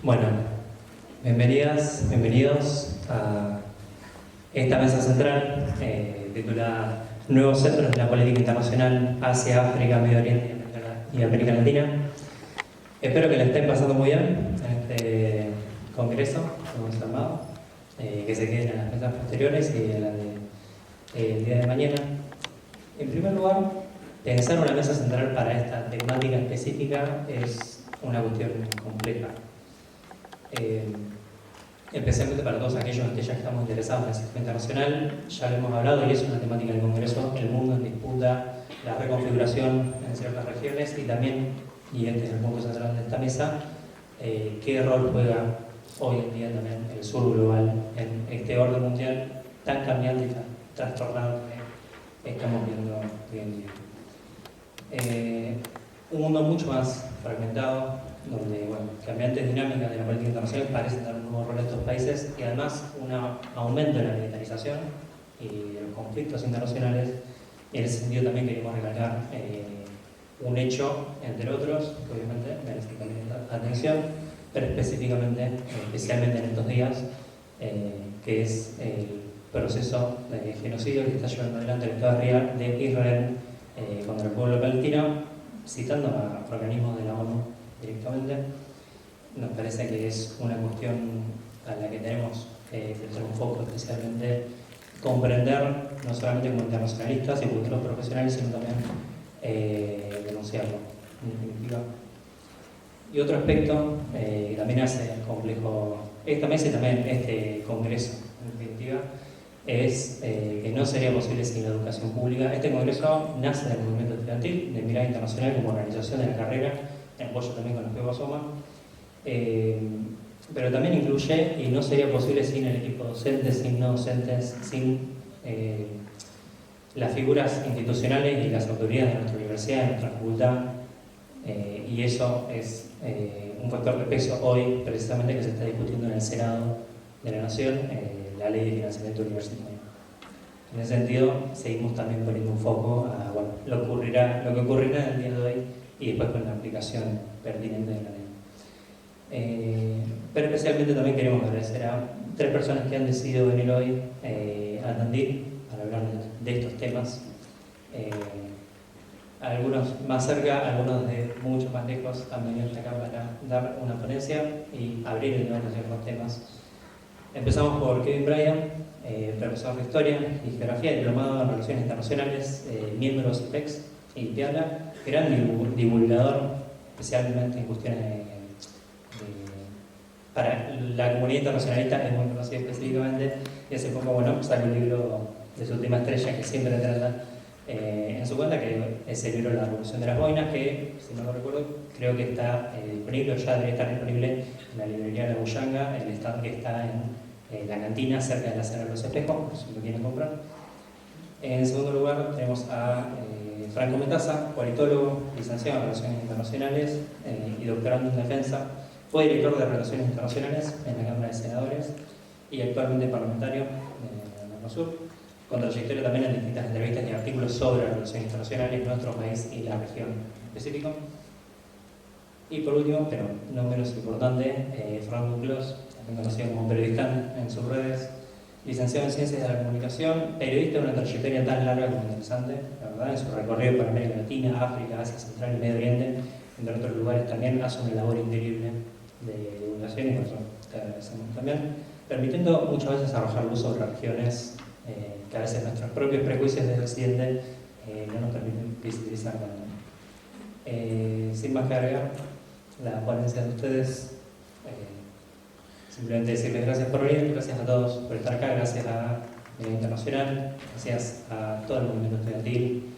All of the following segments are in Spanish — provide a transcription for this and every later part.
Bueno, bienvenidas, bienvenidos a esta mesa central titulada Nuevos Centros de la Política Internacional Asia, África, Medio Oriente y América Latina. Espero que la estén pasando muy bien en este congreso que hemos armado, que se queden en las mesas posteriores y en la del día de mañana. En primer lugar, pensar una mesa central para esta temática específica es una cuestión compleja. Especialmente para todos aquellos que ya estamos interesados en el sistema internacional, ya lo hemos hablado y es una temática del Congreso, el mundo en disputa, la reconfiguración en ciertas regiones y también, y este es el punto central de esta mesa, qué rol juega hoy en día también el sur global en este orden mundial tan cambiante y tan trastornado que estamos viendo hoy en día. Un mundo mucho más fragmentado, donde cambiantes dinámicas de la política internacional parecen dar un nuevo rol a estos países y además un aumento de la militarización y de los conflictos internacionales. En ese sentido también queremos recalcar un hecho, entre otros, que obviamente merece también atención, pero especialmente en estos días, que es el proceso de genocidio que está llevando adelante el Estado de Israel contra el pueblo palestino. Citando a organismos de la ONU directamente, nos parece que es una cuestión a la que tenemos que prestar un foco, especialmente comprender, no solamente como internacionalistas y futuros profesionales, sino también denunciarlo, en definitiva. Y otro aspecto que también hace complejo esta mesa y también este congreso, en definitiva, es que no sería posible sin la educación pública. Este congreso nace del movimiento estudiantil, de Mirada Internacional como organización de la carrera, en apoyo también con los Juegos SOMA, pero también incluye, y no sería posible sin el equipo docente, sin no docentes, sin las figuras institucionales y las autoridades de nuestra universidad, de nuestra facultad, y eso es un factor de peso hoy, precisamente, que se está discutiendo en el Senado de la Nación, la Ley de Financiamiento Universitario. En ese sentido, seguimos también poniendo un foco a lo que ocurrirá en el día de hoy y después con la aplicación pertinente de la ley. Pero especialmente también queremos agradecer a 3 personas que han decidido venir hoy a Tandil para hablar de estos temas. Algunos más cerca, algunos de mucho más lejos han venido acá para dar una ponencia y abrir el debate de ciertos temas. Empezamos por Kevin Bryan, profesor de Historia y Geografía, diplomado en Relaciones Internacionales, miembro de CIPEX y PIALA, gran divulgador, especialmente en cuestiones para la comunidad internacionalista, es muy conocido específicamente, y hace poco sacó un libro de su última estrella que siempre trata en su cuenta, que es el libro La Revolución de las Boinas, que, si no lo recuerdo, creo que está disponible, o ya debería estar disponible en la librería La Buyanga, el stand que está en la cantina cerca de la Sala de los Espejos, por si lo quieren comprar. En segundo lugar tenemos a Franco Metaza, politólogo, licenciado en Relaciones Internacionales y doctorando en Defensa. Fue director de Relaciones Internacionales en la Cámara de Senadores y actualmente parlamentario de Mercosur, con trayectoria también en distintas entrevistas y artículos sobre relaciones internacionales en nuestro país y la región en específico. Y por último, pero no menos importante, Fernando Clos, también conocido como periodista en sus redes, licenciado en Ciencias de la Comunicación, periodista de una trayectoria tan larga como interesante, la verdad, en su recorrido por América Latina, África, Asia Central y Medio Oriente, entre otros lugares también hace una labor increíble de divulgación y por eso te agradecemos también, permitiendo muchas veces arrojar luz sobre regiones que a veces nuestros propios prejuicios desde Occidente no nos permiten visibilizar tanto. Sin más que agregar, la ponencia de ustedes, simplemente decirles gracias por venir, gracias a todos por estar acá, gracias a Medio Internacional, gracias a todo el movimiento estudiantil,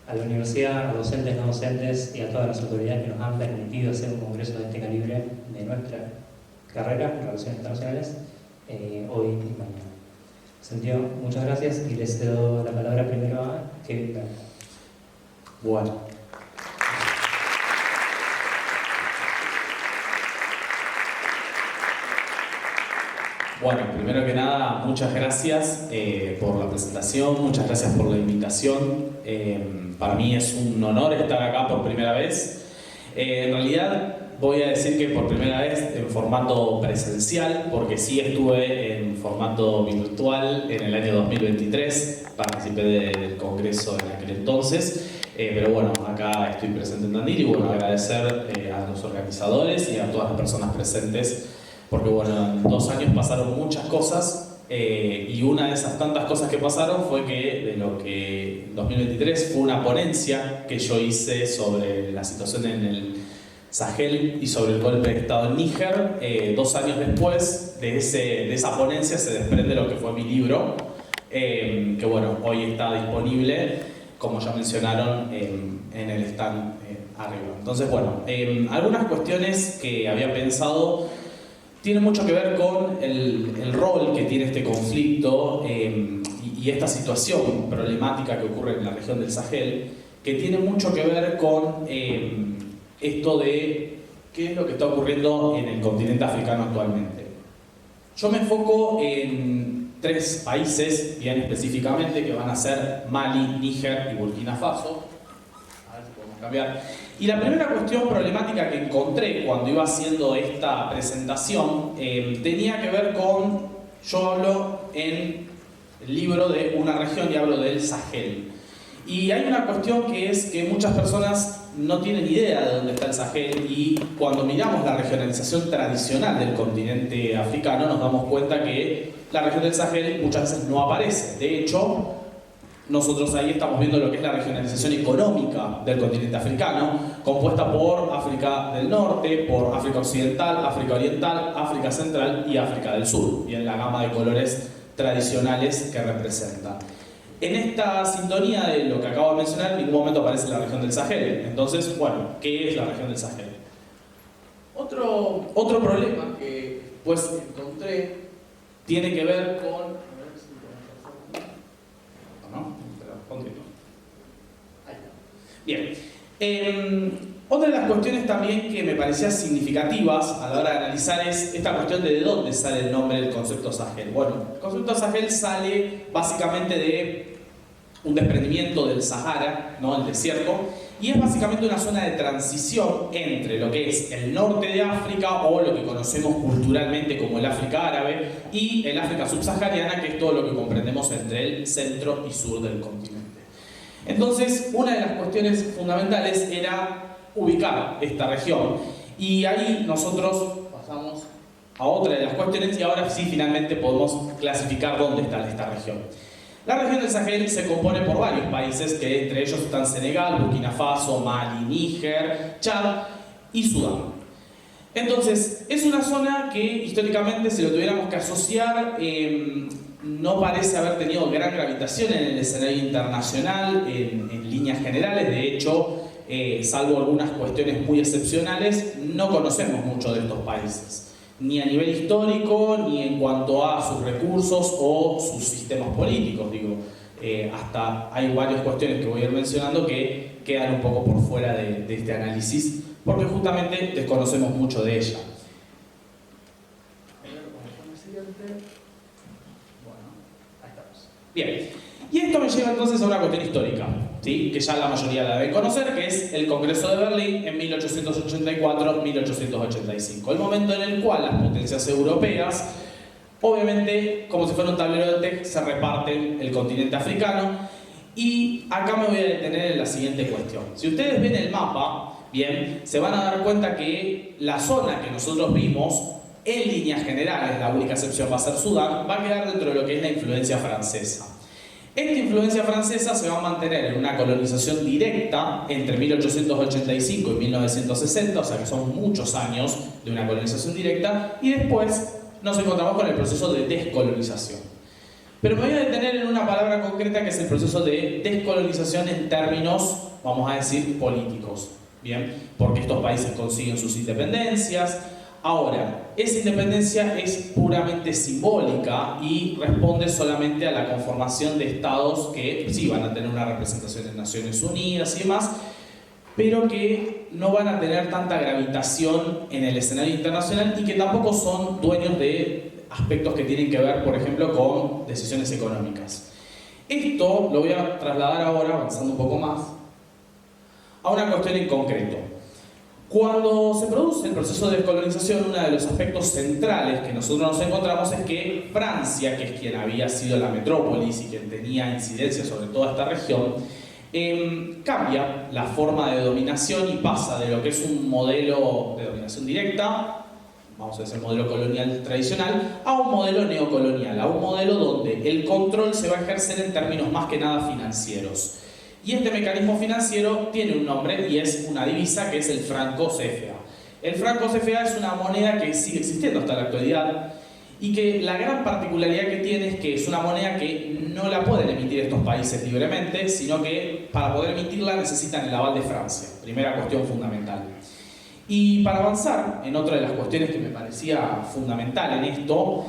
a la universidad, a docentes, no docentes y a todas las autoridades que nos han permitido hacer un congreso de este calibre de nuestra carrera en Relaciones Internacionales hoy y mañana. En ese sentido, muchas gracias y les cedo la palabra primero a Kevin Bryan. Bueno. Bueno, primero que nada, muchas gracias por la presentación, muchas gracias por la invitación. Para mí es un honor estar acá por primera vez. En realidad, voy a decir que por primera vez en formato presencial, porque sí estuve en formato virtual en el año 2023, participé del congreso en aquel entonces, pero bueno, acá estoy presente en Tandil y bueno, agradecer a los organizadores y a todas las personas presentes, porque bueno, en 2 años pasaron muchas cosas. Y una de esas tantas cosas que pasaron fue que de lo que en 2023 fue una ponencia que yo hice sobre la situación en el Sahel y sobre el golpe de Estado en Níger. 2 años después de esa ponencia se desprende lo que fue mi libro, que bueno, hoy está disponible, como ya mencionaron, en el stand arriba. Entonces bueno, algunas cuestiones que había pensado tiene mucho que ver con el rol que tiene este conflicto y esta situación problemática que ocurre en la región del Sahel, que tiene mucho que ver con esto de qué es lo que está ocurriendo en el continente africano actualmente. Yo me enfoco en 3 países, bien específicamente, que van a ser Mali, Níger y Burkina Faso. A ver si podemos cambiar. Y la primera cuestión problemática que encontré cuando iba haciendo esta presentación tenía que ver con, yo hablo en el libro de una región y hablo del Sahel. Y hay una cuestión que es que muchas personas no tienen idea de dónde está el Sahel y cuando miramos la regionalización tradicional del continente africano nos damos cuenta que la región del Sahel muchas veces no aparece. De hecho, nosotros ahí estamos viendo lo que es la regionalización económica del continente africano, compuesta por África del Norte, por África Occidental, África Oriental, África Central y África del Sur, y en la gama de colores tradicionales que representa. En esta sintonía de lo que acabo de mencionar, en ningún momento aparece la región del Sahel. Entonces, bueno, ¿qué es la región del Sahel? Otro problema que pues encontré tiene que ver con... Bien. Otra de las cuestiones también que me parecían significativas a la hora de analizar es esta cuestión de dónde sale el nombre del concepto Sahel. Bueno, el concepto Sahel sale básicamente de un desprendimiento del Sahara, ¿no? El desierto, y es básicamente una zona de transición entre lo que es el norte de África o lo que conocemos culturalmente como el África árabe y el África subsahariana, que es todo lo que comprendemos entre el centro y sur del continente. Entonces, una de las cuestiones fundamentales era ubicar esta región. Y ahí nosotros pasamos a otra de las cuestiones y ahora sí finalmente podemos clasificar dónde está esta región. La región del Sahel se compone por varios países, que entre ellos están Senegal, Burkina Faso, Mali, Níger, Chad y Sudán. Entonces, es una zona que históricamente, si lo tuviéramos que asociar, no parece haber tenido gran gravitación en el escenario internacional en líneas generales. De hecho, salvo algunas cuestiones muy excepcionales, no conocemos mucho de estos países, ni a nivel histórico, ni en cuanto a sus recursos o sus sistemas políticos. Digo, hasta hay varias cuestiones que voy a ir mencionando que quedan un poco por fuera de este análisis, porque justamente desconocemos mucho de ella. Bien, y esto me lleva entonces a una cuestión histórica, ¿sí? Que ya la mayoría la debe conocer, que es el Congreso de Berlín en 1884-1885, el momento en el cual las potencias europeas, obviamente, como si fuera un tablero de tex, se reparten el continente africano. Y acá me voy a detener en la siguiente cuestión. Si ustedes ven el mapa, bien, se van a dar cuenta que la zona que nosotros vimos, en líneas generales, la única excepción va a ser Sudán, va a quedar dentro de lo que es la influencia francesa. Esta influencia francesa se va a mantener en una colonización directa entre 1885 y 1960, o sea que son muchos años de una colonización directa, y después nos encontramos con el proceso de descolonización. Pero me voy a detener en una palabra concreta que es el proceso de descolonización en términos, vamos a decir, políticos, ¿bien? Porque estos países consiguen sus independencias. Ahora, esa independencia es puramente simbólica y responde solamente a la conformación de estados que sí van a tener una representación en Naciones Unidas y demás, pero que no van a tener tanta gravitación en el escenario internacional y que tampoco son dueños de aspectos que tienen que ver, por ejemplo, con decisiones económicas. Esto lo voy a trasladar ahora, avanzando un poco más, a una cuestión en concreto. Cuando se produce el proceso de descolonización, uno de los aspectos centrales que nosotros nos encontramos es que Francia, que es quien había sido la metrópolis y quien tenía incidencia sobre toda esta región, cambia la forma de dominación y pasa de lo que es un modelo de dominación directa, vamos a decir modelo colonial tradicional, a un modelo neocolonial, a un modelo donde el control se va a ejercer en términos más que nada financieros. Y este mecanismo financiero tiene un nombre y es una divisa que es el franco CFA. El franco CFA es una moneda que sigue existiendo hasta la actualidad y que la gran particularidad que tiene es que es una moneda que no la pueden emitir estos países libremente, sino que para poder emitirla necesitan el aval de Francia, primera cuestión fundamental. Y para avanzar en otra de las cuestiones que me parecía fundamental en esto,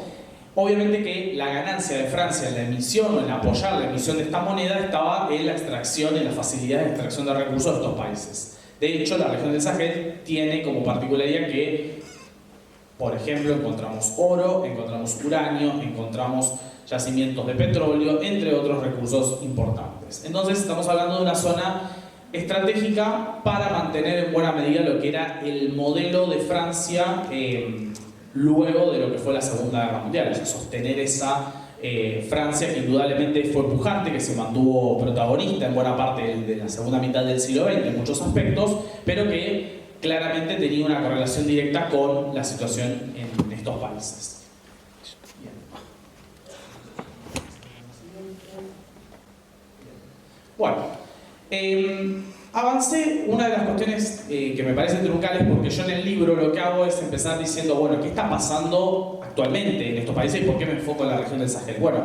obviamente que la ganancia de Francia en la emisión o en apoyar la emisión de esta moneda estaba en la extracción, en la facilidad de extracción de recursos de estos países. De hecho, la región del Sahel tiene como particularidad que, por ejemplo, encontramos oro, encontramos uranio, encontramos yacimientos de petróleo, entre otros recursos importantes. Entonces, estamos hablando de una zona estratégica para mantener en buena medida lo que era el modelo de Francia luego de lo que fue la Segunda Guerra Mundial, o sea, sostener esa Francia que indudablemente fue pujante, que se mantuvo protagonista en buena parte de la segunda mitad del siglo XX en muchos aspectos, pero que claramente tenía una correlación directa con la situación en estos países. Bien. Bueno, avancé una de las cuestiones que me parecen truncales, porque yo en el libro lo que hago es empezar diciendo, bueno, ¿qué está pasando actualmente en estos países y por qué me enfoco en la región del Sahel? Bueno,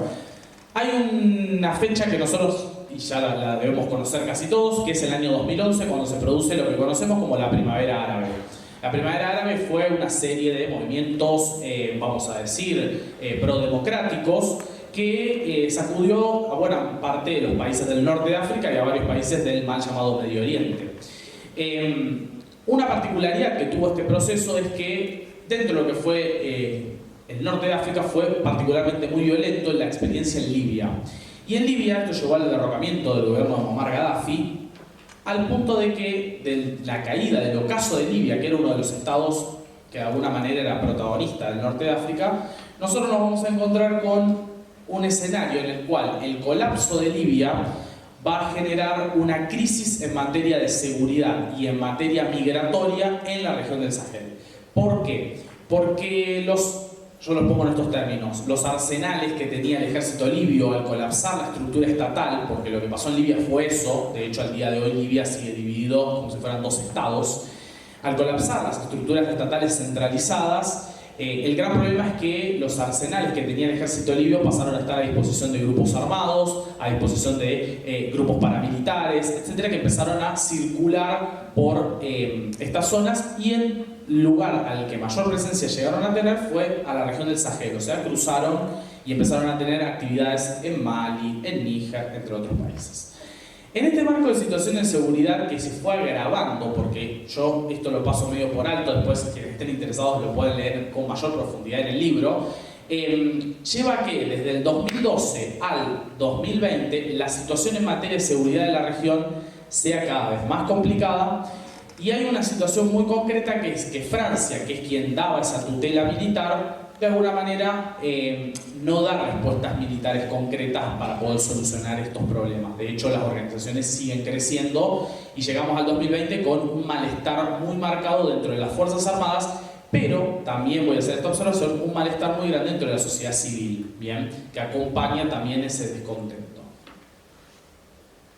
hay una fecha que nosotros, y ya la debemos conocer casi todos, que es el año 2011, cuando se produce lo que conocemos como la Primavera Árabe. La Primavera Árabe fue una serie de movimientos, vamos a decir, prodemocráticos, que sacudió a buena parte de los países del norte de África y a varios países del mal llamado Medio Oriente. Una particularidad que tuvo este proceso es que dentro de lo que fue el norte de África fue particularmente muy violento en la experiencia en Libia. Y en Libia esto llevó al derrocamiento del gobierno de Muammar Gaddafi, al punto de que de la caída del ocaso de Libia, que era uno de los estados que de alguna manera era protagonista del norte de África, nosotros nos vamos a encontrar con un escenario en el cual el colapso de Libia va a generar una crisis en materia de seguridad y en materia migratoria en la región del Sahel. ¿Por qué? Porque yo los pongo en estos términos, los arsenales que tenía el ejército libio al colapsar la estructura estatal, porque lo que pasó en Libia fue eso, de hecho al día de hoy Libia sigue dividido como si fueran dos estados, al colapsar las estructuras estatales centralizadas, el gran problema es que los arsenales que tenía el ejército libio pasaron a estar a disposición de grupos armados, a disposición de grupos paramilitares, etcétera, que empezaron a circular por estas zonas, y el lugar al que mayor presencia llegaron a tener fue a la región del Sahel, o sea, cruzaron y empezaron a tener actividades en Mali, en Níger, entre otros países. En este marco de situación de seguridad que se fue agravando, porque yo esto lo paso medio por alto, después quienes estén interesados lo pueden leer con mayor profundidad en el libro, lleva a que desde el 2012 al 2020 la situación en materia de seguridad de la región sea cada vez más complicada, y hay una situación muy concreta que es que Francia, que es quien daba esa tutela militar, de alguna manera no da respuestas militares concretas para poder solucionar estos problemas. De hecho, las organizaciones siguen creciendo y llegamos al 2020 con un malestar muy marcado dentro de las Fuerzas Armadas, pero también voy a hacer esta observación, un malestar muy grande dentro de la sociedad civil, ¿bien? Que acompaña también ese descontento.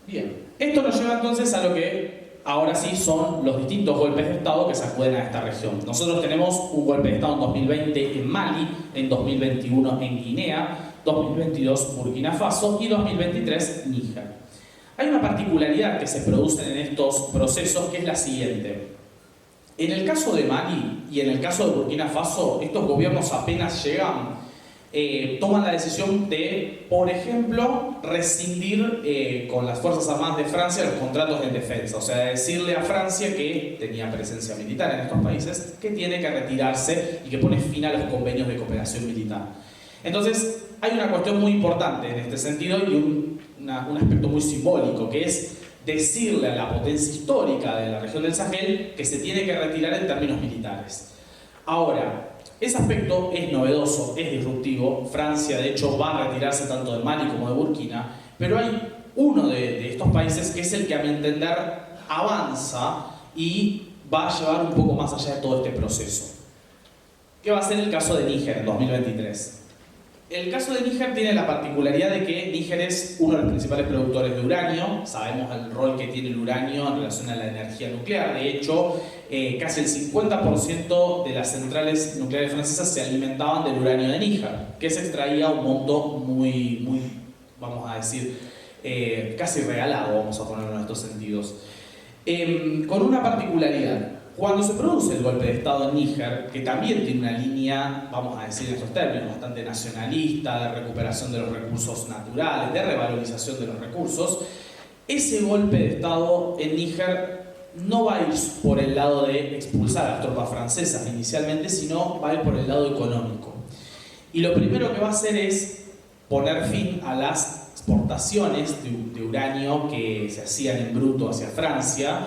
Bien, esto nos lleva entonces a lo que ahora sí son los distintos golpes de Estado que sacuden a esta región. Nosotros tenemos un golpe de Estado en 2020 en Mali, en 2021 en Guinea, 2022 Burkina Faso y 2023 Níger. Hay una particularidad que se produce en estos procesos, que es la siguiente. En el caso de Mali y en el caso de Burkina Faso, estos gobiernos apenas llegan, toman la decisión de, por ejemplo, rescindir con las Fuerzas Armadas de Francia los contratos de defensa, o sea, decirle a Francia, que tenía presencia militar en estos países, que tiene que retirarse y que pone fin a los convenios de cooperación militar. Entonces, hay una cuestión muy importante en este sentido y un aspecto muy simbólico, que es decirle a la potencia histórica de la región del Sahel que se tiene que retirar en términos militares. Ahora, ese aspecto es novedoso, es disruptivo. Francia, de hecho, va a retirarse tanto de Mali como de Burkina, pero hay uno de estos países que es el que, a mi entender, avanza y va a llevar un poco más allá de todo este proceso. ¿Qué va a ser el caso de Níger en 2023? El caso de Níger tiene la particularidad de que Níger es uno de los principales productores de uranio. Sabemos el rol que tiene el uranio en relación a la energía nuclear. De hecho, casi el 50% de las centrales nucleares francesas se alimentaban del uranio de Níger, que se extraía a un monto muy, vamos a decir, casi regalado, vamos a ponerlo en estos sentidos. Con una particularidad. Cuando se produce el golpe de Estado en Níger, que también tiene una línea, vamos a decir en estos términos, bastante nacionalista, de recuperación de los recursos naturales, de revalorización de los recursos, ese golpe de Estado en Níger no va a ir por el lado de expulsar a las tropas francesas inicialmente, sino va a ir por el lado económico. Y lo primero que va a hacer es poner fin a las exportaciones de uranio que se hacían en bruto hacia Francia.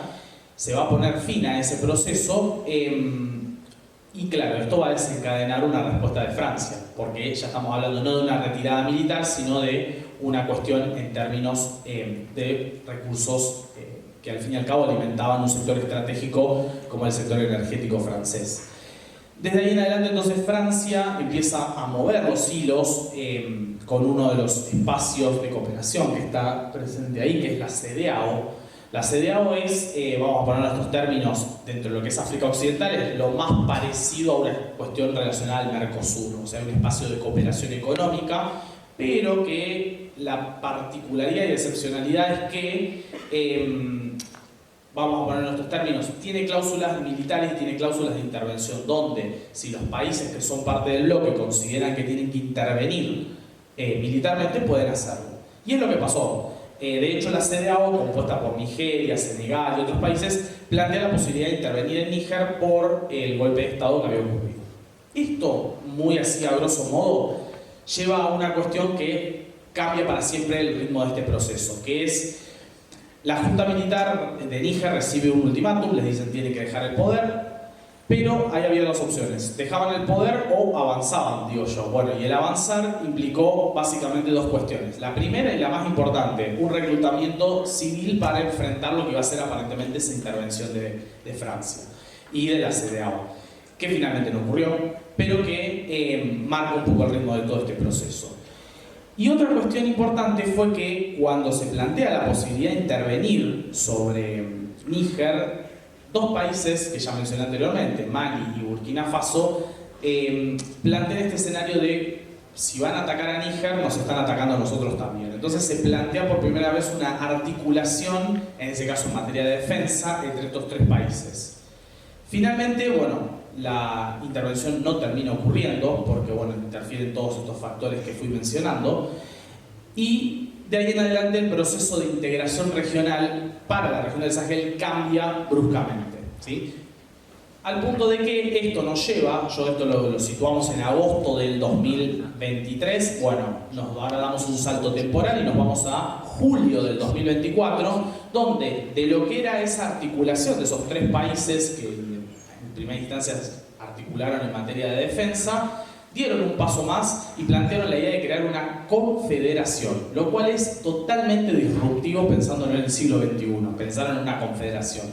Se va a poner fin a ese proceso y claro, esto va a desencadenar una respuesta de Francia, porque ya estamos hablando no de una retirada militar, sino de una cuestión en términos de recursos que al fin y al cabo alimentaban un sector estratégico como el sector energético francés. Desde ahí en adelante entonces Francia empieza a mover los hilos con uno de los espacios de cooperación que está presente ahí, que es la CEDEAO. La CEDEAO es, vamos a poner estos términos, dentro de lo que es África Occidental, es lo más parecido a una cuestión relacionada al Mercosur, o sea, un espacio de cooperación económica, pero que la particularidad y excepcionalidad es que, vamos a poner en estos términos, tiene cláusulas militares y tiene cláusulas de intervención, donde si los países que son parte del bloque consideran que tienen que intervenir militarmente, pueden hacerlo. Y es lo que pasó. De hecho, la CEDEAO, compuesta por Nigeria, Senegal y otros países, plantea la posibilidad de intervenir en Níger por el golpe de Estado que había ocurrido. Esto, muy así a grosso modo, lleva a una cuestión que cambia para siempre el ritmo de este proceso, que es la Junta Militar de Níger recibe un ultimátum, les dicen tienen que dejar el poder, pero ahí había dos opciones: dejaban el poder o avanzaban, digo yo. Bueno, y el avanzar implicó básicamente dos cuestiones. La primera y la más importante, un reclutamiento civil para enfrentar lo que iba a ser aparentemente esa intervención de Francia y de la CEDEAO, que finalmente no ocurrió, pero que marca un poco el ritmo de todo este proceso. Y otra cuestión importante fue que cuando se plantea la posibilidad de intervenir sobre Níger, dos países que ya mencioné anteriormente, Mali y Burkina Faso, plantean este escenario de si van a atacar a Níger, nos están atacando a nosotros también. Entonces se plantea por primera vez una articulación, en ese caso en materia de defensa, entre estos tres países. Finalmente, bueno, la intervención no termina ocurriendo porque, bueno, interfieren todos estos factores que fui mencionando, y de ahí en adelante el proceso de integración regional para la región del Sahel cambia bruscamente, ¿sí? Al punto de que esto nos lleva, esto lo situamos en agosto del 2023, bueno, ahora damos un salto temporal y nos vamos a julio del 2024, donde de lo que era esa articulación de esos tres países que en primera instancia articularon en materia de defensa, dieron un paso más y plantearon la idea de crear una confederación, lo cual es totalmente disruptivo pensando en el siglo XXI, pensar en una confederación.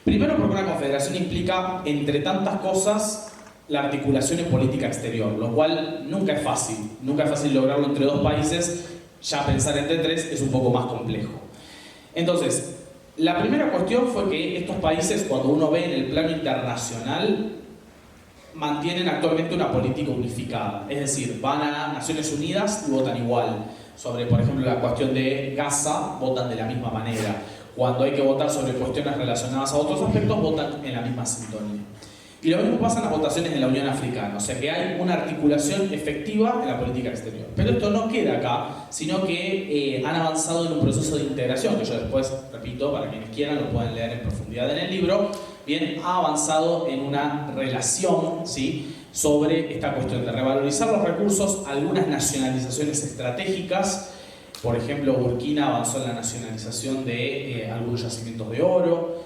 Primero porque una confederación implica, entre tantas cosas, la articulación en política exterior, lo cual nunca es fácil lograrlo entre dos países, ya pensar entre tres es un poco más complejo. Entonces, la primera cuestión fue que estos países, cuando uno ve en el plano internacional, mantienen actualmente una política unificada, es decir, van a Naciones Unidas y votan igual. Sobre, por ejemplo, la cuestión de Gaza, votan de la misma manera. Cuando hay que votar sobre cuestiones relacionadas a otros aspectos, votan en la misma sintonía. Y lo mismo pasa en las votaciones en la Unión Africana, o sea que hay una articulación efectiva en la política exterior. Pero esto no queda acá, sino que han avanzado en un proceso de integración, que yo después, repito, para quienes quieran lo pueden leer en profundidad en el libro. Bien, ha avanzado en una relación, ¿sí?, sobre esta cuestión de revalorizar los recursos, algunas nacionalizaciones estratégicas. Por ejemplo, Burkina avanzó en la nacionalización de algunos yacimientos de oro.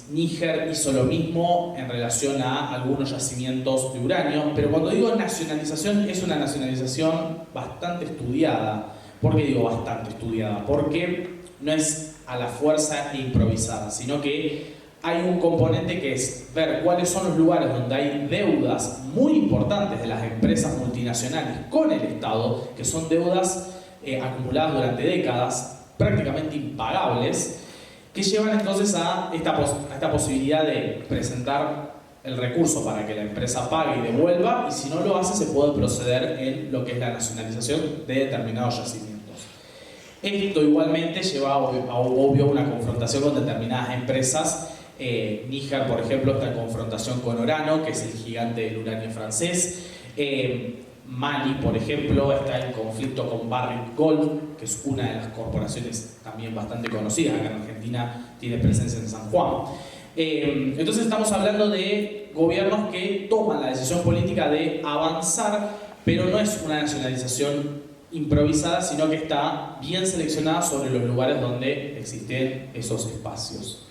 Níger hizo lo mismo en relación a algunos yacimientos de uranio, pero cuando digo nacionalización es una nacionalización bastante estudiada. ¿Por qué digo bastante estudiada? Porque no es a la fuerza e improvisada, sino que hay un componente que es ver cuáles son los lugares donde hay deudas muy importantes de las empresas multinacionales con el Estado, que son deudas acumuladas durante décadas, prácticamente impagables, que llevan entonces a esta posibilidad de presentar el recurso para que la empresa pague y devuelva, y si no lo hace se puede proceder en lo que es la nacionalización de determinados yacimientos. Esto igualmente lleva a obvio una confrontación con determinadas empresas. Níger, por ejemplo, está en confrontación con Orano, que es el gigante del uranio francés. Mali, por ejemplo, está en conflicto con Barrick Gold, que es una de las corporaciones también bastante conocidas. Acá en Argentina tiene presencia en San Juan. Entonces estamos hablando de gobiernos que toman la decisión política de avanzar, pero no es una nacionalización improvisada, sino que está bien seleccionada sobre los lugares donde existen esos espacios.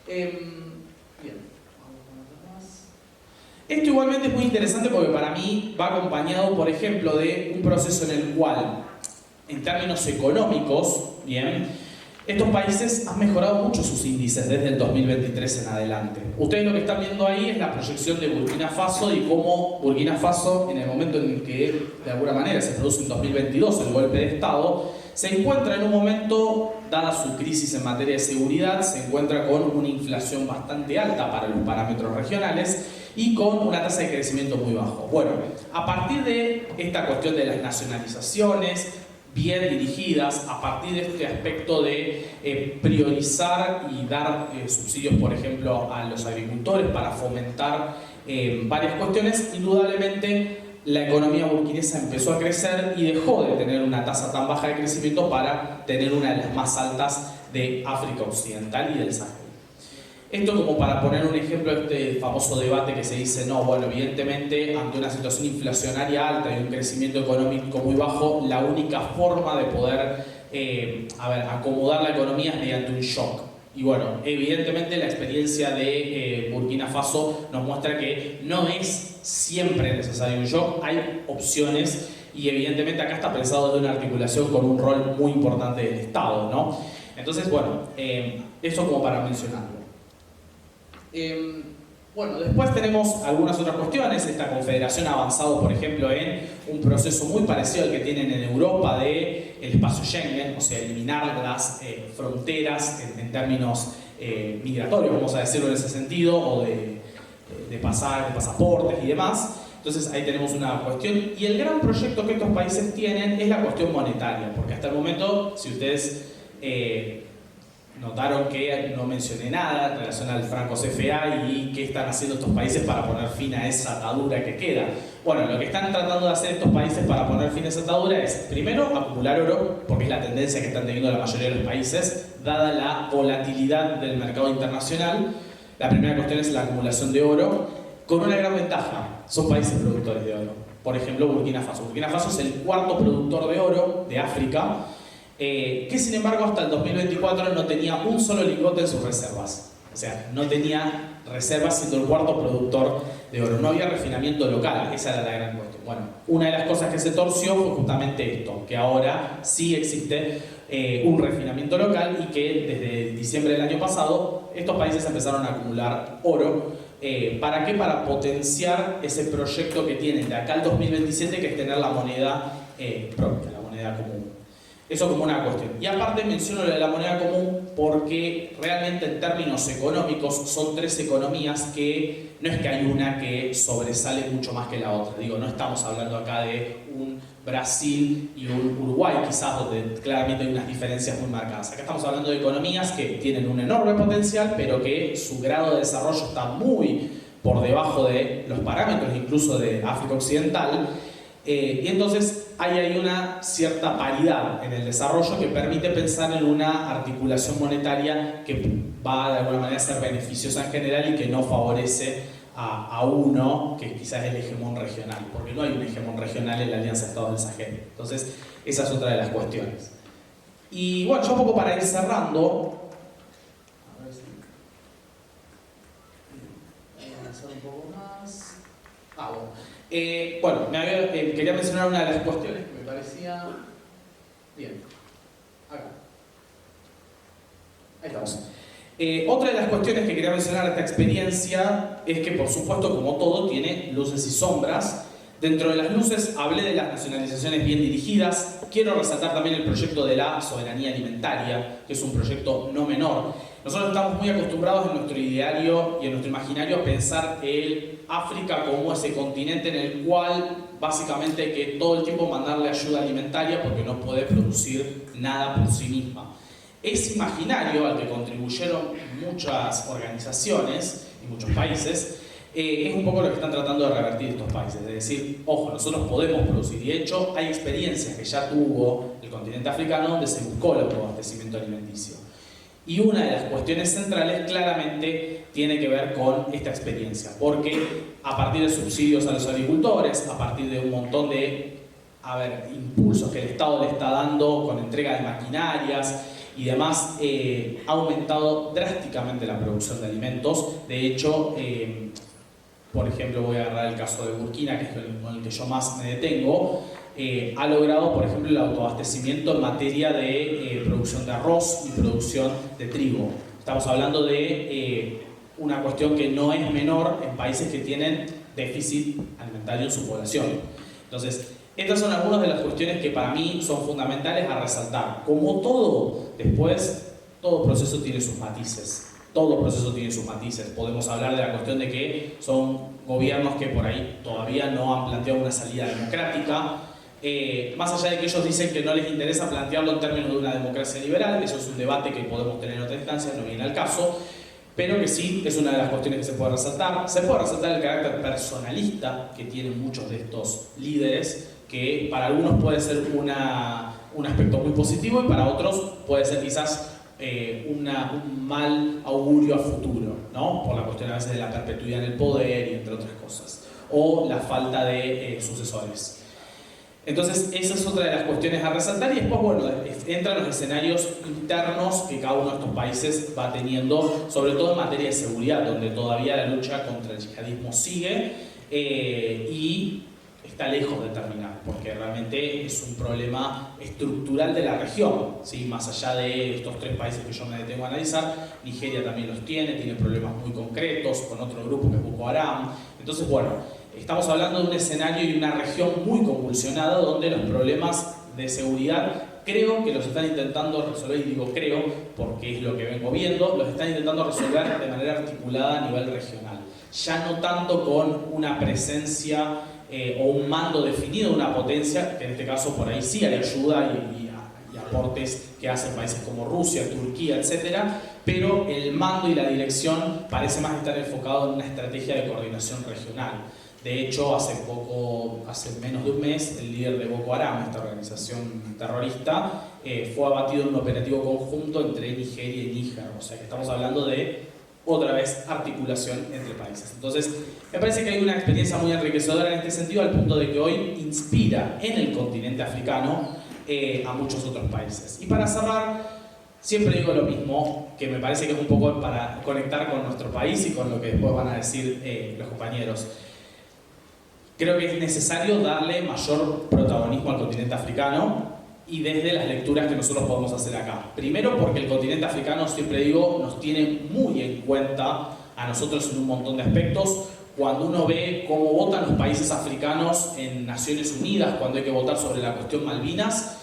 Bien. Esto igualmente es muy interesante porque para mí va acompañado, por ejemplo, de un proceso en el cual, en términos económicos, bien, estos países han mejorado mucho sus índices desde el 2023 en adelante. Ustedes lo que están viendo ahí es la proyección de Burkina Faso y cómo Burkina Faso, en el momento en el que de alguna manera se produce en 2022 el golpe de Estado, se encuentra en un momento, dada su crisis en materia de seguridad, se encuentra con una inflación bastante alta para los parámetros regionales y con una tasa de crecimiento muy bajo. Bueno, a partir de esta cuestión de las nacionalizaciones bien dirigidas, a partir de este aspecto de priorizar y dar subsidios, por ejemplo, a los agricultores para fomentar varias cuestiones, indudablemente la economía burkinesa empezó a crecer y dejó de tener una tasa tan baja de crecimiento para tener una de las más altas de África Occidental y del Sahel. Esto como para poner un ejemplo de este famoso debate que se dice, no, bueno, evidentemente ante una situación inflacionaria alta y un crecimiento económico muy bajo, la única forma de poder acomodar la economía es mediante un shock. Y bueno, evidentemente la experiencia de Burkina Faso nos muestra que no es siempre necesario un shock, hay opciones y evidentemente acá está pensado desde una articulación con un rol muy importante del Estado, ¿no? Entonces, bueno, eso como para mencionarlo. Bueno, después tenemos algunas otras cuestiones. Esta confederación ha avanzado, por ejemplo, en un proceso muy parecido al que tienen en Europa del espacio Schengen, o sea, eliminar las fronteras en términos migratorios, vamos a decirlo en ese sentido, o de pasaportes y demás. Entonces ahí tenemos una cuestión. Y el gran proyecto que estos países tienen es la cuestión monetaria, porque hasta el momento, si ustedes notaron que no mencioné nada en relación al franco CFA y qué están haciendo estos países para poner fin a esa atadura que queda. Bueno, lo que están tratando de hacer estos países para poner fin a esa atadura es, primero, acumular oro, porque es la tendencia que están teniendo la mayoría de los países, dada la volatilidad del mercado internacional. La primera cuestión es la acumulación de oro, con una gran ventaja, son países productores de oro. Por ejemplo, Burkina Faso. Burkina Faso es el cuarto productor de oro de África, que sin embargo hasta el 2024 no tenía un solo lingote en sus reservas. O sea, no tenía reservas siendo el cuarto productor de oro. No había refinamiento local, esa era la gran cuestión. Bueno, una de las cosas que se torció fue justamente esto, que ahora sí existe un refinamiento local y que desde diciembre del año pasado estos países empezaron a acumular oro. ¿Para qué? Para potenciar ese proyecto que tienen de acá al 2027, que es tener la moneda propia, la moneda común. Eso como una cuestión. Y aparte menciono lo de la moneda común porque realmente en términos económicos son tres economías que no es que hay una que sobresale mucho más que la otra. Digo, no estamos hablando acá de un Brasil y un Uruguay quizás donde claramente hay unas diferencias muy marcadas. Acá estamos hablando de economías que tienen un enorme potencial pero que su grado de desarrollo está muy por debajo de los parámetros incluso de África Occidental. Y entonces hay ahí una cierta paridad en el desarrollo que permite pensar en una articulación monetaria que va de alguna manera a ser beneficiosa en general y que no favorece a uno que quizás es el hegemón regional, porque no hay un hegemón regional en la Alianza de Estados del Sahel. Entonces Esa es otra de las cuestiones. Y bueno, ya un poco para ir cerrando, a ver si voy a avanzar un poco más. Quería mencionar una de las cuestiones que me parecía bien. Acá. Ahí estamos. Otra de las cuestiones que quería mencionar de esta experiencia es que, por supuesto, como todo, tiene luces y sombras. Dentro de las luces hablé de las nacionalizaciones bien dirigidas. Quiero resaltar también el proyecto de la soberanía alimentaria, que es un proyecto no menor. Nosotros estamos muy acostumbrados en nuestro ideario y en nuestro imaginario a pensar el África como ese continente en el cual básicamente hay que todo el tiempo mandarle ayuda alimentaria porque no puede producir nada por sí misma. Ese imaginario al que contribuyeron muchas organizaciones y muchos países es un poco lo que están tratando de revertir estos países, de decir, ojo, nosotros podemos producir, y de hecho hay experiencias que ya tuvo el continente africano donde se buscó el autoabastecimiento alimenticio. Y una de las cuestiones centrales claramente tiene que ver con esta experiencia, porque a partir de subsidios a los agricultores, a partir de un montón de impulsos que el Estado le está dando con entrega de maquinarias y demás, ha aumentado drásticamente la producción de alimentos. De hecho, por ejemplo, voy a agarrar el caso de Burkina, que es con el que yo más me detengo, ha logrado, por ejemplo, el autoabastecimiento en materia de producción de arroz y producción de trigo. Estamos hablando de una cuestión que no es menor en países que tienen déficit alimentario en su población. Entonces, estas son algunas de las cuestiones que para mí son fundamentales a resaltar. Como todo, después, todo proceso tiene sus matices. Todo proceso tiene sus matices. Podemos hablar de la cuestión de que son gobiernos que por ahí todavía no han planteado una salida democrática. Más allá de que ellos dicen que no les interesa plantearlo en términos de una democracia liberal, eso es un debate que podemos tener en otra instancia, no viene al caso, pero que sí es una de las cuestiones que se puede resaltar. Se puede resaltar el carácter personalista que tienen muchos de estos líderes, que para algunos puede ser un aspecto muy positivo y para otros puede ser quizás un mal augurio a futuro, ¿no? Por la cuestión a veces de la perpetuidad en el poder y entre otras cosas, o la falta de sucesores. Entonces, esa es otra de las cuestiones a resaltar. Y después, bueno, entran los escenarios internos que cada uno de estos países va teniendo, sobre todo en materia de seguridad, donde todavía la lucha contra el yihadismo sigue y está lejos de terminar, porque realmente es un problema estructural de la región, ¿sí? Más allá de estos tres países que yo me detengo a analizar, Nigeria también los tiene problemas muy concretos con otro grupo que es Boko Haram. Entonces, bueno, estamos hablando de un escenario y una región muy convulsionada donde los problemas de seguridad creo que los están intentando resolver, y digo creo porque es lo que vengo viendo, los están intentando resolver de manera articulada a nivel regional. Ya no tanto con una presencia o un mando definido de una potencia, que en este caso por ahí sí hay ayuda y aportes que hacen países como Rusia, Turquía, etc. Pero el mando y la dirección parece más estar enfocado en una estrategia de coordinación regional. De hecho, hace menos de un mes, el líder de Boko Haram, esta organización terrorista, fue abatido en un operativo conjunto entre Nigeria y Níger. O sea que estamos hablando de, otra vez, articulación entre países. Entonces, me parece que hay una experiencia muy enriquecedora en este sentido, al punto de que hoy inspira en el continente africano a muchos otros países. Y para cerrar, siempre digo lo mismo, que me parece que es un poco para conectar con nuestro país y con lo que después van a decir los compañeros. Creo que es necesario darle mayor protagonismo al continente africano y desde las lecturas que nosotros podemos hacer acá. Primero porque el continente africano, siempre digo, nos tiene muy en cuenta a nosotros en un montón de aspectos. Cuando uno ve cómo votan los países africanos en Naciones Unidas, cuando hay que votar sobre la cuestión Malvinas,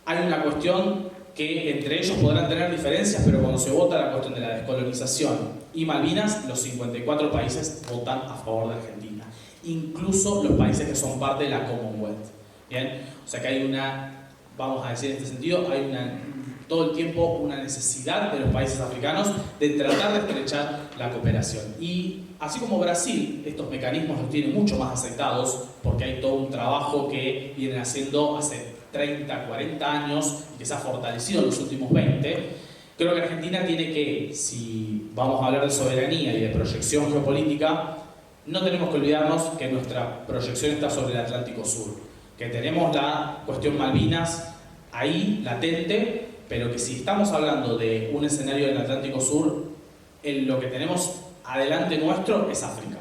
hay una cuestión que entre ellos podrán tener diferencias, pero cuando se vota la cuestión de la descolonización y Malvinas, los 54 países votan a favor de Argentina. Incluso los países que son parte de la Commonwealth. ¿Bien? O sea que hay una, vamos a decir en este sentido, hay todo el tiempo una necesidad de los países africanos de tratar de estrechar la cooperación. Y así como Brasil, estos mecanismos los tiene mucho más aceptados, porque hay todo un trabajo que vienen haciendo hace 30, 40 años y que se ha fortalecido en los últimos 20, creo que Argentina tiene que, si vamos a hablar de soberanía y de proyección geopolítica, no tenemos que olvidarnos que nuestra proyección está sobre el Atlántico Sur, que tenemos la cuestión Malvinas ahí, latente, pero que si estamos hablando de un escenario del Atlántico Sur, lo que tenemos adelante nuestro es África.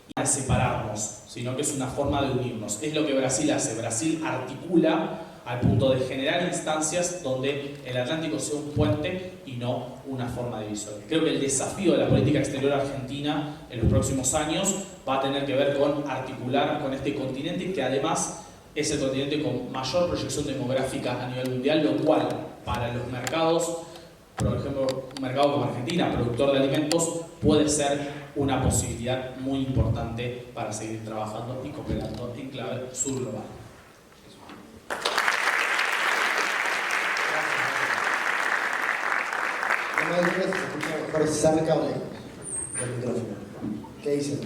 Y no es separarnos, sino que es una forma de unirnos. Es lo que Brasil hace. Brasil articula al punto de generar instancias donde el Atlántico sea un puente y no una forma divisoria. Creo que el desafío de la política exterior argentina en los próximos años va a tener que ver con articular con este continente, que además es el continente con mayor proyección demográfica a nivel mundial, lo cual para los mercados, por ejemplo, un mercado como Argentina, productor de alimentos, puede ser una posibilidad muy importante para seguir trabajando y cooperando en clave surglobal. No sé si se escucha mejor cerca o lejos del micrófono. ¿Qué dicen?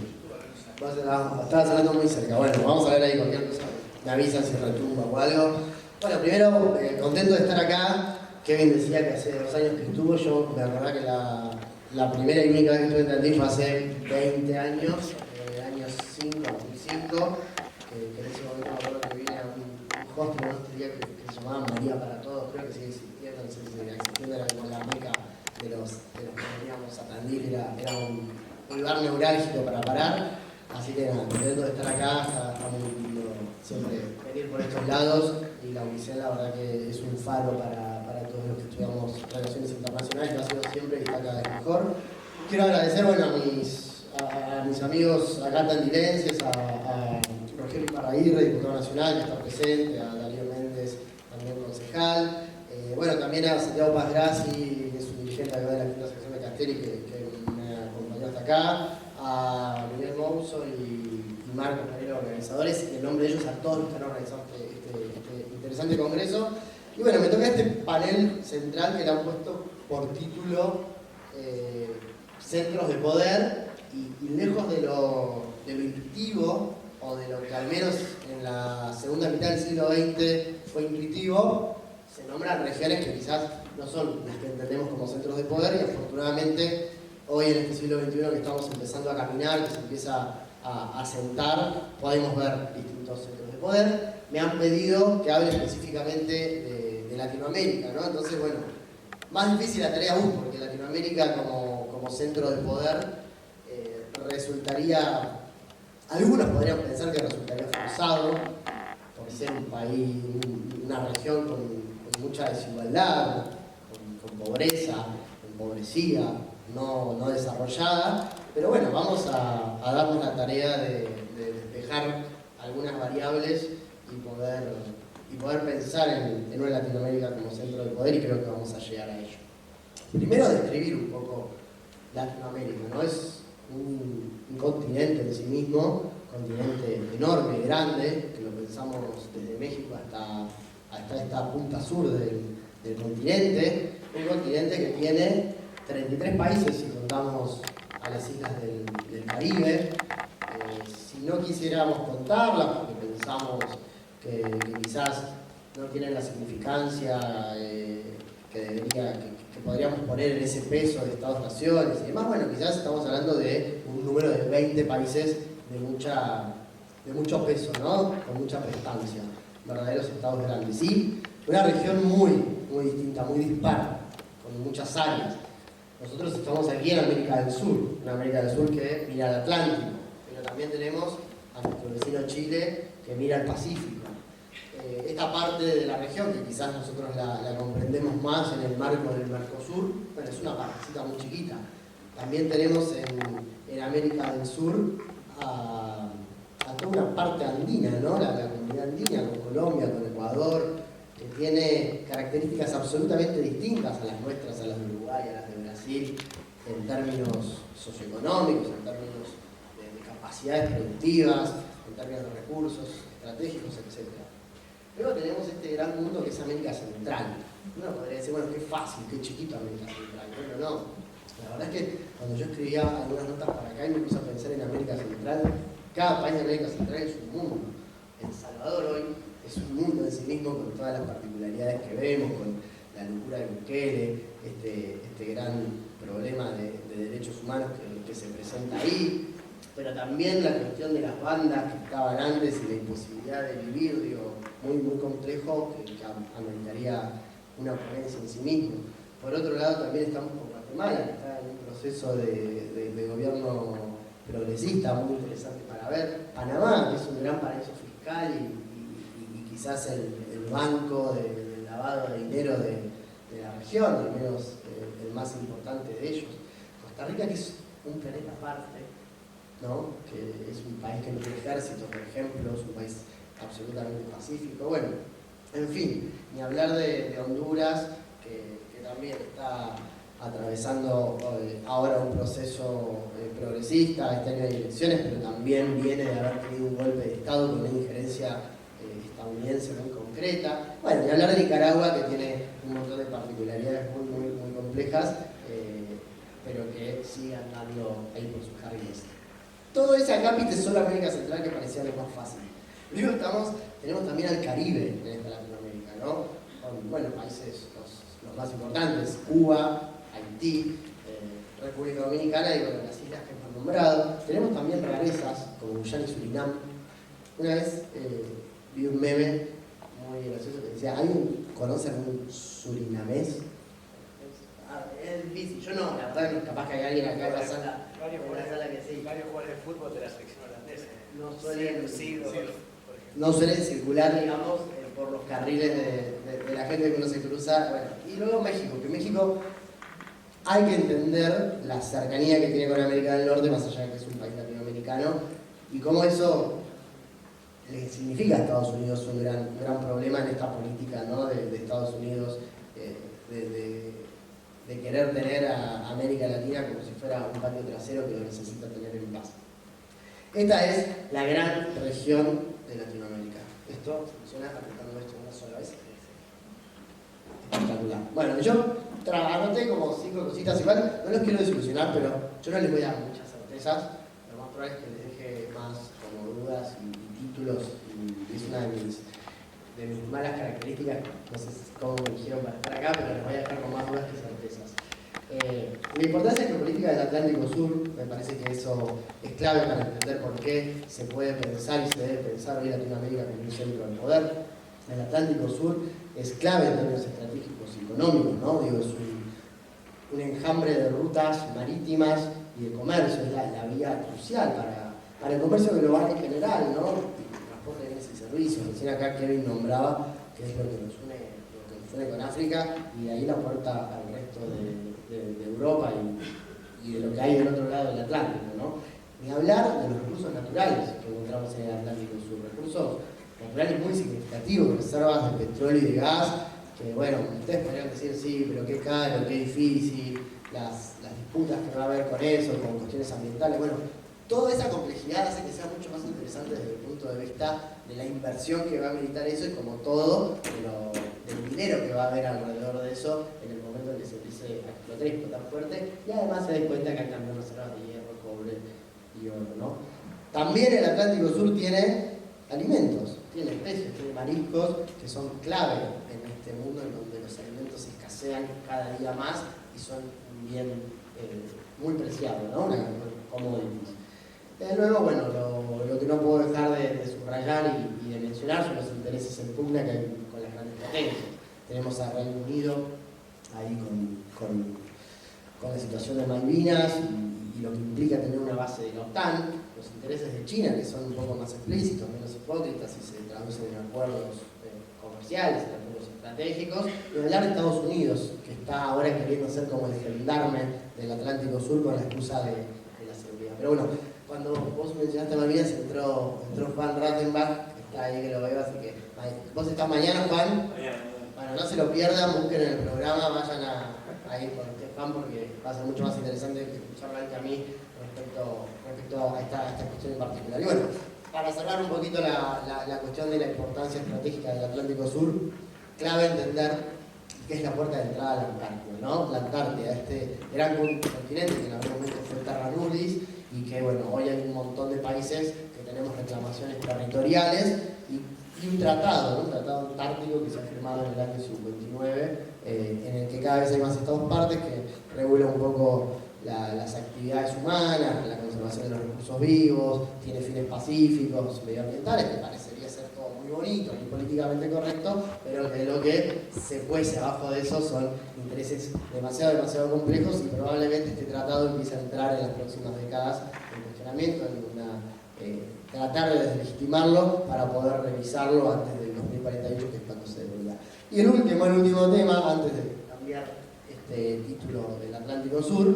Estabas hablando muy cerca. Bueno, vamos a ver ahí cualquier cosa. Me avisan si retumba o algo. Bueno, primero, contento de estar acá. Kevin decía que hace 2 años que estuvo. Yo me acordé que la primera y única vez que estuve en Tandil fue hace 20 años, año 5, 2005. Que en ese momento me acuerdo que vine a un hostel, ¿no? que se llamaba María para Todos. Creo que sigue existiendo, no sé si sigue existiendo, era como la meca de los que veníamos a Tandil, era un lugar neurálgico para parar. Así que nada, contento de estar acá, está muy lindo siempre venir por estos lados, y la UNICEN la verdad que es un faro para todos los que estudiamos relaciones internacionales, lo ha sido siempre y está cada vez mejor. Quiero agradecer a mis amigos acá tandilenses, a Rogelio Iparraguirre, diputado nacional, que está presente, a Darío Méndez, también concejal, bueno, también a Santiago Pazgrassi, que es un dirigente acá de la quinta sección de Castelli, que me acompañó hasta acá, a Miguel Mouso y Marcos Pereira, organizadores, en nombre de ellos a todos los que han organizado este interesante congreso. Y bueno, me toca este panel central que le han puesto por título Centros de Poder, y lejos de lo intuitivo, o de lo que al menos en la segunda mitad del siglo XX fue intuitivo, se nombran regiones que quizás no son las que entendemos como centros de poder, y afortunadamente hoy en este siglo XXI que estamos empezando a caminar, que se empieza a sentar, podemos ver distintos centros de poder. Me han pedido que hable específicamente de Latinoamérica, ¿no? Entonces, bueno, más difícil la tarea aún, porque Latinoamérica como centro de poder resultaría, algunos podrían pensar que resultaría forzado, por ser un país, una región con mucha desigualdad, con pobreza, empobrecida, no desarrollada, pero bueno, vamos a darnos la tarea de despejar algunas variables y poder pensar en una Latinoamérica como centro de poder, y creo que vamos a llegar a ello. Primero, describir un poco Latinoamérica, ¿no? Es un continente en sí mismo, continente enorme, grande, que lo pensamos desde México hasta esta punta sur del continente, un continente que tiene 33 países si contamos a las islas del Caribe. Si no quisiéramos contarlas, porque pensamos que quizás no tienen la significancia que podríamos poner en ese peso de Estados-naciones y demás, bueno, quizás estamos hablando de un número de 20 países de mucho peso, ¿no? Con mucha prestancia, verdaderos estados grandes. Sí, una región muy distinta, muy dispar, con muchas áreas. Nosotros estamos aquí en América del Sur, una América del Sur que mira al Atlántico, pero también tenemos a nuestro vecino Chile que mira al Pacífico. Esta parte de la región, que quizás nosotros la comprendemos más en el marco del Mercosur, bueno, es una partecita muy chiquita. También tenemos en América del Sur a toda una parte andina, ¿no? La comunidad andina, con Colombia, con Ecuador, que tiene características absolutamente distintas a las nuestras, a las de Uruguay, a las de Brasil, en términos socioeconómicos, en términos de capacidades productivas, en términos de recursos estratégicos, etc. Luego tenemos este gran mundo que es América Central. Uno podría decir, bueno, qué fácil, qué chiquito América Central. Bueno, no. La verdad es que cuando yo escribía algunas notas para acá y me puse a pensar en América Central, cada país de América Central es un mundo. El Salvador hoy es un mundo en sí mismo, con todas las particularidades que vemos, con la locura de Bukele, este gran problema de derechos humanos que se presenta ahí. pero también la cuestión de las bandas que estaban antes y la imposibilidad de vivir, digo, muy complejo, que ameritaría una ponencia en sí mismo. Por otro lado, también estamos con Guatemala, que está en un proceso de gobierno progresista muy interesante para ver. Panamá, que es un gran paraíso fiscal y quizás el banco del lavado de dinero de la región, al menos el más importante de ellos. Costa Rica, que es un planeta aparte, ¿no? Que es un país que no tiene ejército, por ejemplo, es un país absolutamente pacífico. Bueno, en fin, ni hablar de Honduras, que también está atravesando ahora un proceso progresista. Este año hay elecciones, pero también viene de haber tenido un golpe de Estado con una injerencia estadounidense muy concreta. Bueno, ni hablar de Nicaragua, que tiene un montón de particularidades muy complejas, pero que sigue andando ahí por sus carriles. Todo ese acápite es solo América Central, que parecía lo más fácil. Luego tenemos también al Caribe en esta Latinoamérica, ¿no? Con, bueno, países los más importantes, Cuba, Haití, República Dominicana y bueno, las islas que hemos nombrado. Tenemos también rarezas como Guyana y Surinam. Una vez vi un meme muy gracioso que decía, ¿conocen un surinamés? Es difícil, yo no, la verdad que capaz que hay alguien acá en la sala, que sí. Varios jugadores de fútbol de la selección holandesa. No suelen circular, digamos, por los carriles de la gente que uno se cruza. Bueno, y luego México, que México hay que entender la cercanía que tiene con América del Norte, más allá de que es un país latinoamericano, y cómo eso le significa a Estados Unidos un gran problema en esta política, ¿no? de Estados Unidos, de querer tener a América Latina como si fuera un patio trasero que lo necesita tener en paz. Esta es la gran región de Latinoamérica. Esto funciona apretando esto una sola vez. Espectacular. Bueno, yo anoté como 5 cositas igual, no los quiero desilusionar, pero yo no les voy a dar muchas certezas. Lo más probable es que les deje más como dudas y títulos, y es una de mis malas características. No sé cómo me eligieron para estar acá, pero les voy a dejar con más dudas que certezas. La importancia geopolítica del Atlántico Sur, me parece que eso es clave para entender por qué se puede pensar y se debe pensar hoy Latinoamérica como un centro del poder. El Atlántico Sur es clave en términos estratégicos y económicos, ¿no? Digo, es un enjambre de rutas marítimas y de comercio, es la vía crucial para el comercio global en general, ¿no? Transporte de bienes y servicios. Recién acá Kevin nombraba que es lo que nos une con África, y de ahí la puerta al resto de Europa y de lo que hay del otro lado del Atlántico, ¿no? Ni hablar de los recursos naturales que encontramos en el Atlántico Sur, recursos naturales muy significativos, reservas de petróleo y de gas, que bueno, ustedes podrían decir sí, pero qué caro, qué difícil, las disputas que va a haber con eso, con cuestiones ambientales, bueno, toda esa complejidad hace que sea mucho más interesante desde el punto de vista de la inversión que va a militar eso, y como todo, del dinero que va a haber alrededor de eso en el momento en que se empiece a explotar y explotar fuerte, y además se den cuenta que hay también reservas de hierro, cobre y oro, ¿no? También el Atlántico Sur tiene alimentos, tiene especies, tiene mariscos que son clave en este mundo en donde los alimentos escasean cada día más y son un bien muy preciado, ¿no? Una commodity. Luego, bueno, lo que no puedo dejar de subrayar y de mencionar son los intereses en pugna que hay con las grandes potencias. Tenemos a Reino Unido ahí con la situación de Malvinas y lo que implica tener una base de la OTAN, los intereses de China, que son un poco más explícitos, menos hipócritas y se traducen en acuerdos comerciales, en acuerdos estratégicos, y hablar de Estados Unidos, que está ahora queriendo ser como el gendarme del Atlántico Sur con la excusa de la seguridad. Pero bueno, cuando vos mencionaste Malvinas entró Juan Rattenbach, que está ahí, que lo veo, así que vos estás mañana, Juan. Bueno, no se lo pierdan, busquen el programa, vayan a ir con Juan, porque va a ser mucho más interesante escucharlo que a mí respecto a esta cuestión en particular. Y bueno, para cerrar un poquito la cuestión de la importancia estratégica del Atlántico Sur, clave entender que es la puerta de entrada a la Antártida, ¿no? La Antártida, este gran continente que en algún momento fue Terra Nullius, y que bueno, hoy hay un montón de países que tenemos reclamaciones territoriales y un tratado, ¿no? Un tratado antártico que se ha firmado en el año 59, en el que cada vez hay más estados partes que regula un poco las actividades humanas, la conservación conservación de los recursos vivos, tiene fines pacíficos, medioambientales, que parecería ser todo muy bonito y políticamente correcto, pero que lo que se cuece abajo de eso son intereses demasiado complejos y probablemente este tratado empiece a entrar en las próximas décadas en cuestionamiento, tratar de deslegitimarlo para poder revisarlo antes del 2048, que es cuando se debería. Y el último tema, antes de cambiar este título del Atlántico Sur,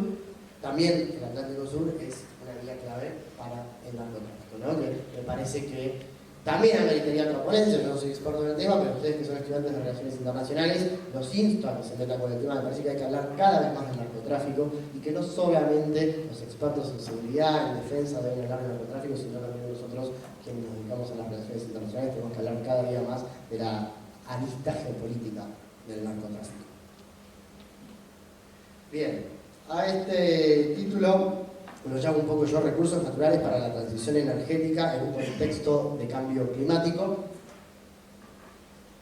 también el Atlántico Sur es una vía clave para el narcotráfico, ¿no? Que me parece que también ameritaría otra ponencia. Yo no soy experto en el tema, pero ustedes que son estudiantes de Relaciones Internacionales, los insto a que se metan con el tema. Me parece que hay que hablar cada vez más del narcotráfico y que no solamente los expertos en seguridad, en defensa deben hablar del narcotráfico, sino también nosotros, quienes nos dedicamos a las relaciones internacionales, tenemos que hablar cada día más de la arista geopolítica del narcotráfico. Bien, a este título lo llamo un poco yo recursos naturales para la transición energética en un contexto de cambio climático.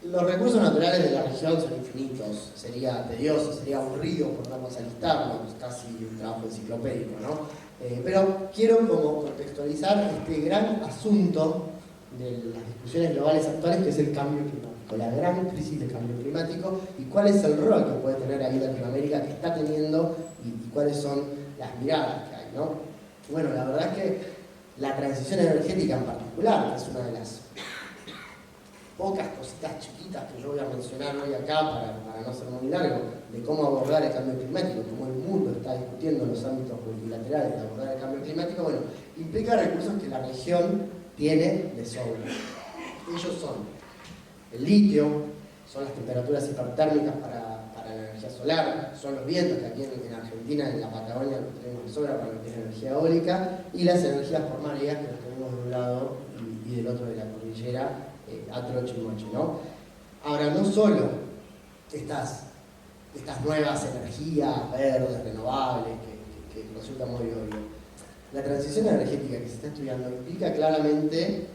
Los recursos naturales de la región son infinitos, sería tedioso, sería aburrido ponernos a listarlos, casi un trabajo enciclopédico, ¿no? Pero quiero como contextualizar este gran asunto de las discusiones globales actuales, que es el cambio climático, la gran crisis del cambio climático, y cuál es el rol que puede tener ahí Latinoamérica, que está teniendo, y cuáles son las miradas que hay, ¿no? Bueno, la verdad es que la transición energética en particular, que es una de las pocas cositas chiquitas que yo voy a mencionar hoy acá para no ser muy largo, de cómo abordar el cambio climático, cómo el mundo está discutiendo en los ámbitos multilaterales de abordar el cambio climático, bueno, implica recursos que la región tiene de sobra. Ellos son el litio, son las temperaturas hipertérmicas para la energía solar, son los vientos, que aquí en Argentina, en la Patagonia, los tenemos de sobra para lo que es energía eólica, y las energías por mareas, que los tenemos de un lado y del otro de la cordillera, a troche y moche, ¿no? Ahora, no solo estas nuevas energías verdes, renovables, que resulta muy obvio. La transición energética que se está estudiando implica claramente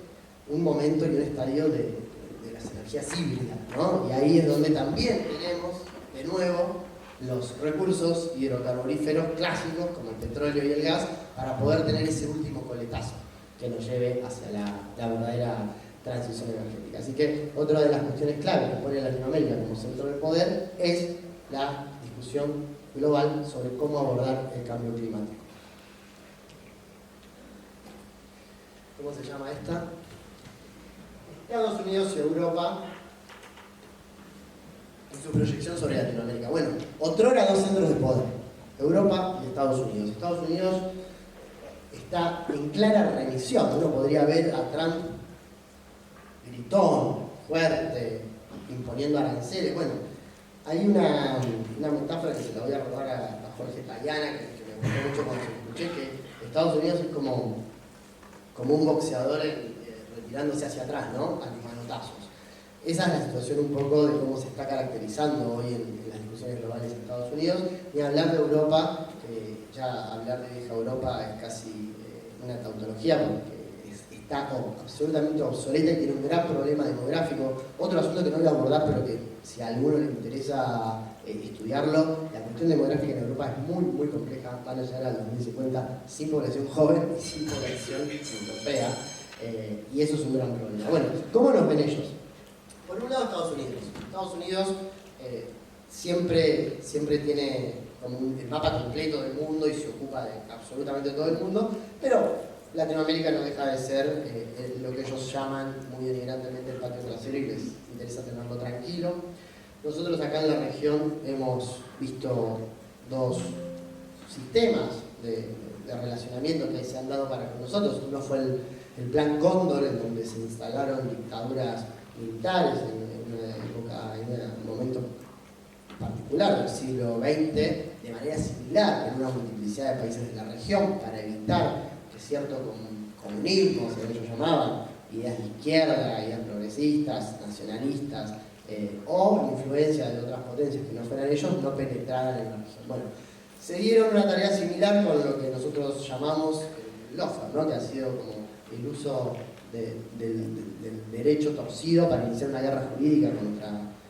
un momento y un estadio de las energías híbridas, ¿no? Y ahí es donde también tenemos, de nuevo, los recursos hidrocarburíferos clásicos, como el petróleo y el gas, para poder tener ese último coletazo que nos lleve hacia la verdadera transición energética. Así que otra de las cuestiones clave que pone Latinoamérica como centro del poder es la discusión global sobre cómo abordar el cambio climático. ¿Cómo se llama esta? Estados Unidos y Europa y su proyección sobre Latinoamérica. Bueno, otrora dos centros de poder, Europa y Estados Unidos. Estados Unidos está en clara remisión. Uno podría ver a Trump gritón, fuerte, imponiendo aranceles. Bueno, hay una metáfora que se la voy a robar a Jorge Tayana, que me gustó mucho cuando se escuché, que Estados Unidos es como un boxeador retirándose hacia atrás, ¿no? A los manotazos. Esa es la situación un poco de cómo se está caracterizando hoy en las discusiones globales en Estados Unidos. Ni hablar de Europa, que ya hablar de vieja Europa es casi una tautología, porque está absolutamente obsoleta y tiene un gran problema demográfico. Otro asunto que no voy a abordar, pero que si a alguno le interesa estudiarlo, la cuestión demográfica en Europa es muy compleja. Van a llegar al 2050 sin población joven y sin población europea, y eso es un gran problema. Bueno, ¿cómo nos ven ellos? Por un lado, Estados Unidos. Estados Unidos siempre tiene como el mapa completo del mundo y se ocupa de absolutamente todo el mundo, pero Latinoamérica no deja de ser lo que ellos llaman muy denigrantemente el patio trasero, y les interesa tenerlo tranquilo. Nosotros acá en la región hemos visto dos sistemas de relacionamiento que se han dado para con nosotros. Uno fue el Plan Cóndor, en donde se instalaron dictaduras militares en un momento particular del siglo XX, de manera similar en una multiplicidad de países de la región, para evitar que cierto comunismo, se ellos llamaban, ideas de izquierda, ideas progresistas, nacionalistas, o influencia de otras potencias que no fueran ellos, no penetraran en la región. Bueno, se dieron una tarea similar con lo que nosotros llamamos el lawfare, ¿no? Que ha sido como el uso del derecho torcido para iniciar una guerra jurídica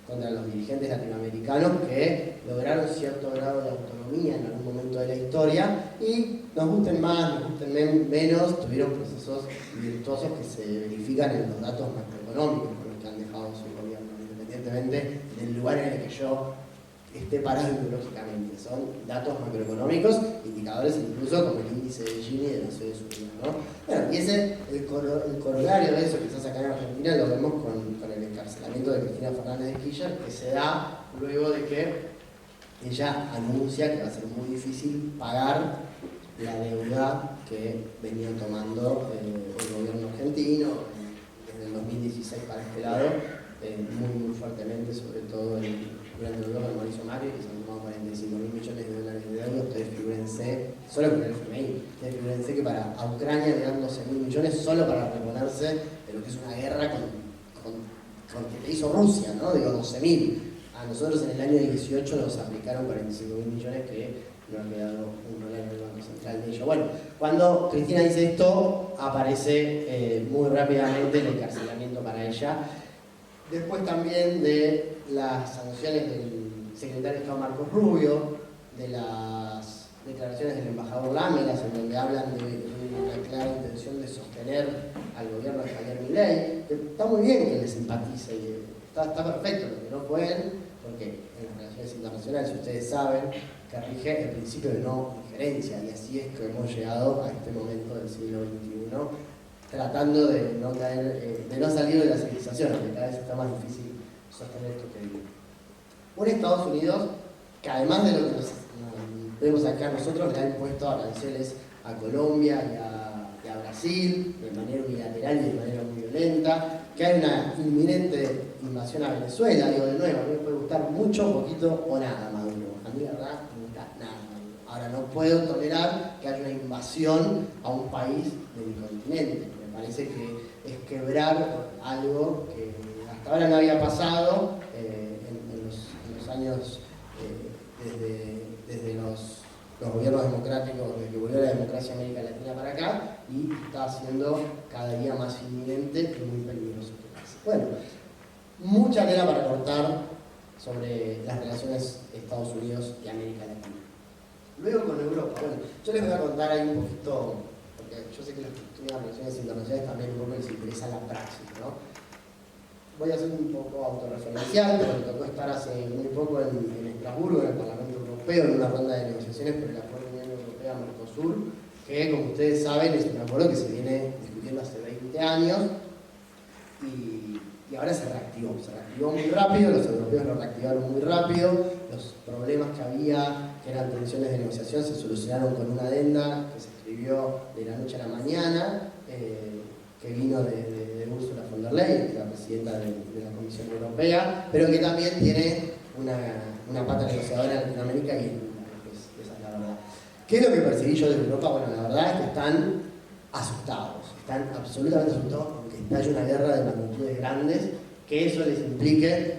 contra los dirigentes latinoamericanos que lograron cierto grado de autonomía en algún momento de la historia y nos gusten más, nos gusten menos, tuvieron procesos virtuosos que se verifican en los datos macroeconómicos con los que han dejado su gobierno, independientemente del lugar en el que yo esté parado ideológicamente. Son datos macroeconómicos, indicadores incluso como el índice de Gini de Naciones Unidas, ¿no? Bueno, y el corolario de eso, quizás acá en Argentina, lo vemos con el encarcelamiento de Cristina Fernández de Kirchner, que se da luego de que ella anuncia que va a ser muy difícil pagar la deuda que venía tomando el gobierno argentino desde el 2016 para este lado, muy fuertemente, sobre todo durante el gobierno de Mauricio Macri, que se han tomado 45.000 millones de dólares de deuda. Ustedes figúrense, solo con el FMI, ustedes figúrense que para a Ucrania le dan 12.000 millones solo para reponerse de lo que es una guerra con que te hizo Rusia, ¿no? Digo, 12.000. A nosotros en el año 18 nos aplicaron 45.000 millones que no ha quedado un dólar en el Banco Central de ellos. Bueno, cuando Cristina dice esto, aparece muy rápidamente el encarcelamiento para ella. Después también de las sanciones del secretario de Estado Marcos Rubio, de las declaraciones del embajador Lámelas, en donde hablan de una clara intención de sostener al gobierno de Javier Milei, que está muy bien que les simpatice, y está perfecto, lo que no pueden, porque en las relaciones internacionales, ustedes saben, que rige el principio de no injerencia, y así es que hemos llegado a este momento del siglo XXI, tratando de no caer, de no salir de la civilización, porque cada vez está más difícil sostener esto que digo. Un Estados Unidos que además de lo que nos vemos acá nosotros, le ha impuesto aranceles a Colombia y a Brasil de manera unilateral y de manera muy violenta, que hay una inminente invasión a Venezuela. Digo, de nuevo, a mí me puede gustar mucho, poquito o nada Maduro. A mí la verdad no me gusta nada Maduro. Ahora, no puedo tolerar que haya una invasión a un país de mi continente. Me parece que es quebrar algo que hasta ahora no había pasado en los años desde los gobiernos democráticos, desde que volvió la democracia en América Latina para acá, y está siendo cada día más inminente y muy peligroso. Bueno, mucha tela para cortar sobre las relaciones Estados Unidos y América Latina. Luego con Europa, bueno, yo les voy a contar ahí un poquito, porque yo sé que los que estudian relaciones internacionales también un poco les interesa la praxis, ¿no? Voy a ser un poco autorreferencial, pero me tocó estar hace muy poco en Estrasburgo, en el Parlamento Europeo, en una ronda de negociaciones por el Acuerdo Unión Europea-Mercosur, que, como ustedes saben, es un acuerdo que se viene discutiendo hace 20 años y ahora se reactivó muy rápido, los europeos lo reactivaron muy rápido, los problemas que había, que eran tensiones de negociación, se solucionaron con una adenda que se escribió de la noche a la mañana, que vino de Ursula von der Leyen, la presidenta de la Comisión Europea, pero que también tiene una pata negociadora en Latinoamérica y esa es la verdad. ¿Qué es lo que percibí yo de Europa? Bueno, la verdad es que están asustados, están absolutamente asustados con que estalle una guerra de magnitudes grandes, que eso les implique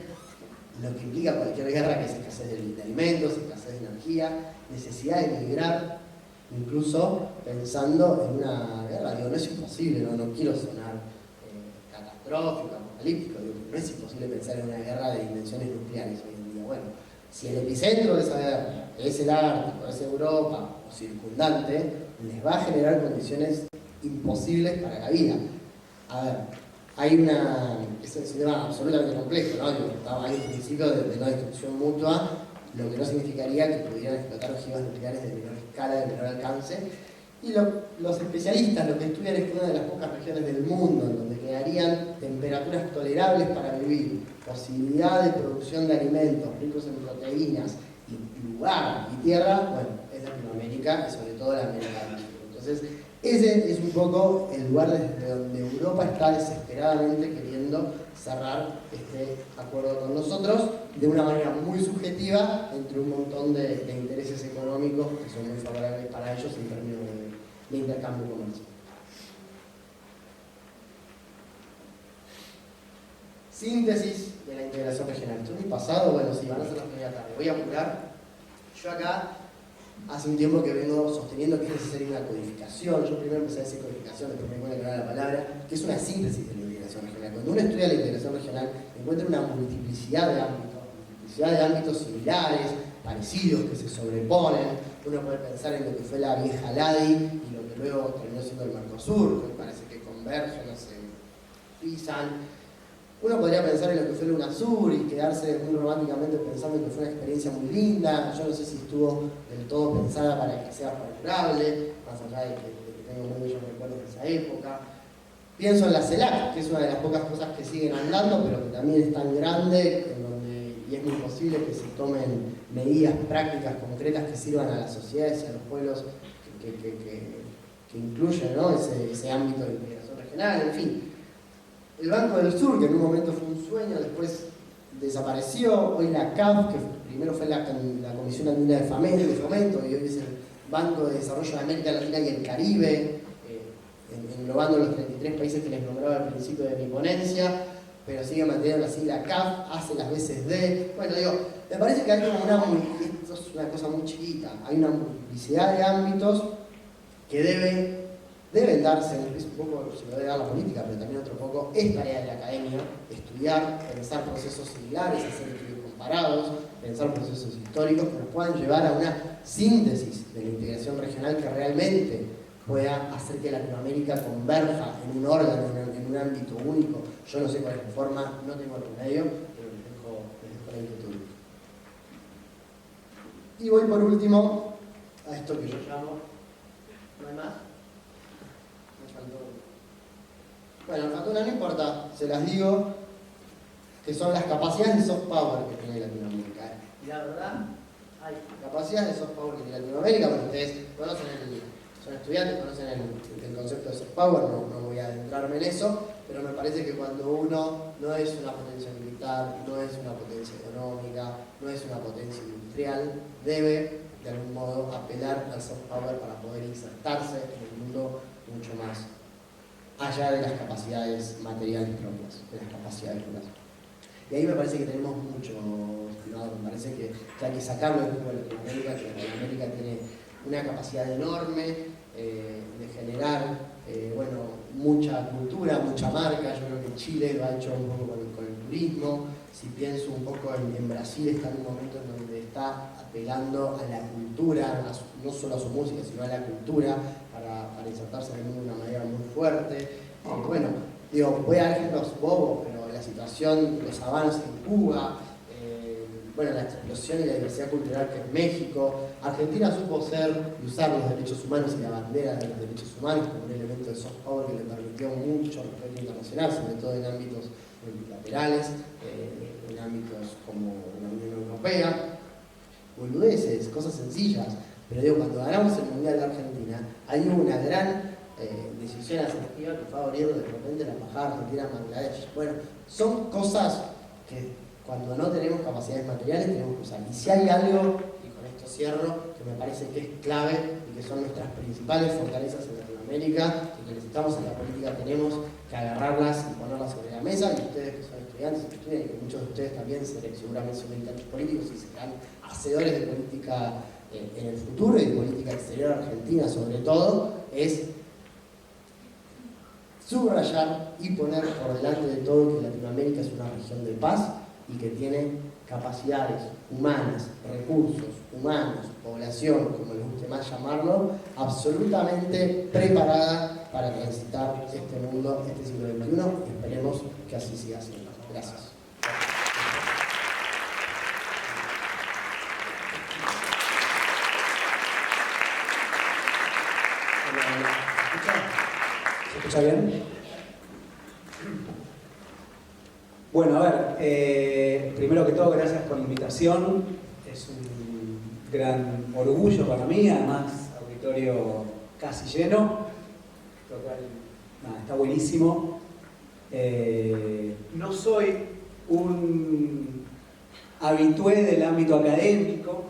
lo que implica cualquier guerra, que es escasez de alimentos, escasez de energía, necesidad de emigrar, incluso pensando en una guerra. Digo, no es imposible, no quiero sonar catastrófico, apocalíptico, digo, no es imposible pensar en una guerra de dimensiones nucleares hoy en día. Bueno, si el epicentro de esa guerra es el Ártico, es Europa o circundante, les va a generar condiciones imposibles para la vida. A ver, es un tema absolutamente complejo, ¿no? Hay un principio de no destrucción mutua, lo que no significaría que pudieran explotar ojivas nucleares de menor escala, de menor alcance. Y los especialistas, los que estudian, es una de las pocas regiones del mundo en donde quedarían temperaturas tolerables para vivir, posibilidad de producción de alimentos ricos en proteínas, y lugar y tierra, bueno, es Latinoamérica y sobre todo la América del Sur. Entonces, ese es un poco el lugar desde donde Europa está desesperadamente queriendo cerrar este acuerdo con nosotros de una manera muy subjetiva entre un montón de intereses económicos que son muy favorables para ellos en términos de intercambio comercial. Síntesis de la integración regional. Esto es mi pasado, bueno, sí, van a ser las media tarde. Voy a apurar. Yo acá hace un tiempo que vengo sosteniendo que es necesaria una codificación. Yo primero empecé a decir codificación, después me di cuenta que no era la palabra, que es una síntesis de la integración regional. Cuando uno estudia la integración regional, encuentra una multiplicidad de ámbitos similares, parecidos, que se sobreponen. Uno puede pensar en lo que fue la vieja LADI y lo que luego terminó siendo el Mercosur, que parece que convergen, no se pisan. Uno podría pensar en lo que fue el UNASUR y quedarse muy románticamente pensando en que fue una experiencia muy linda. Yo no sé si estuvo del todo pensada para que sea perdurable, más allá de que tengo muy bellos recuerdos de esa época. Pienso en la CELAC, que es una de las pocas cosas que siguen andando, pero que también es tan grande, y es muy posible que se tomen medidas prácticas, concretas, que sirvan a las sociedades y a los pueblos que incluyen, ¿no? ese ámbito de integración regional, en fin. El Banco del Sur, que en un momento fue un sueño, después desapareció. Hoy la CAF, que primero fue la Comisión Andina de Fomento, y hoy es el Banco de Desarrollo de América Latina y el Caribe, englobando los 33 países que les nombraba al principio de mi ponencia, pero sigue manteniendo la sigla CAF, hace las veces de... Bueno, digo, me parece que hay como esto es una cosa muy chiquita, hay una multiplicidad de ámbitos que deben darse, es un poco, se lo debe dar la política, pero también otro poco, es tarea de la academia, estudiar, pensar procesos similares, hacer estudios comparados, pensar procesos históricos que nos puedan llevar a una síntesis de la integración regional que realmente pueda hacer que Latinoamérica converja en un órgano, en un ámbito único. Yo no sé cuál es la forma, no tengo el remedio, pero les dejo la inquietud. Y voy por último a esto que yo llamo... ¿No hay más? Bueno, me faltó una, no importa, se las digo, que son las capacidades de soft power que tiene Latinoamérica. Y la verdad, hay capacidades de soft power que tiene Latinoamérica. Bueno, ustedes conocen son estudiantes, conocen el concepto de soft power, no voy a adentrarme en eso, pero me parece que cuando uno no es una potencia militar, no es una potencia económica, no es una potencia industrial, debe de algún modo apelar al soft power para poder insertarse en el mundo mucho más allá de las capacidades materiales propias, de las capacidades puras. Y ahí me parece que tenemos mucho, estimado, me parece que hay que sacarlo del juego de Latinoamérica, que Latinoamérica tiene una capacidad enorme de generar mucha cultura, mucha marca. Yo creo que Chile lo ha hecho un poco con el turismo. Si pienso un poco en Brasil, está en un momento en donde está apelando a la cultura, no solo a su música, sino a la cultura, para insertarse en el mundo de una manera muy fuerte. Voy a dar ejemplos bobos, pero la situación, los avances en Cuba, la explosión y la diversidad cultural que es México. Argentina supo ser y usar los derechos humanos y la bandera de los derechos humanos como un elemento de soft power que le permitió mucho respeto internacional, sobre todo en ámbitos multilaterales, en ámbitos como la Unión Europea. Boludeces, cosas sencillas, pero cuando ganamos el Mundial de Argentina, hay una gran decisión asertiva que fue abrir de repente la embajada argentina en Bangladesh. Bueno, son cosas que cuando no tenemos capacidades materiales tenemos que usar. Y si hay algo, y con esto cierro, que me parece que es clave y que son nuestras principales fortalezas en Latinoamérica, y que necesitamos en la política, tenemos que agarrarlas y ponerlas sobre la mesa. Y ustedes que son estudiantes, que estudian, y que muchos de ustedes también seguramente son militantes políticos y serán hacedores de política en el futuro y de política exterior argentina sobre todo, es subrayar y poner por delante de todo que Latinoamérica es una región de paz y que tiene capacidades humanas, recursos humanos, población, como les guste más llamarlo, absolutamente preparada para transitar este mundo, este siglo XXI, y esperemos que así siga siendo. Gracias. ¿Se escucha bien? Bueno, a ver, primero que todo, gracias por la invitación. Es un gran orgullo para mí, además, auditorio casi lleno, lo cual está buenísimo. No soy un habitué del ámbito académico,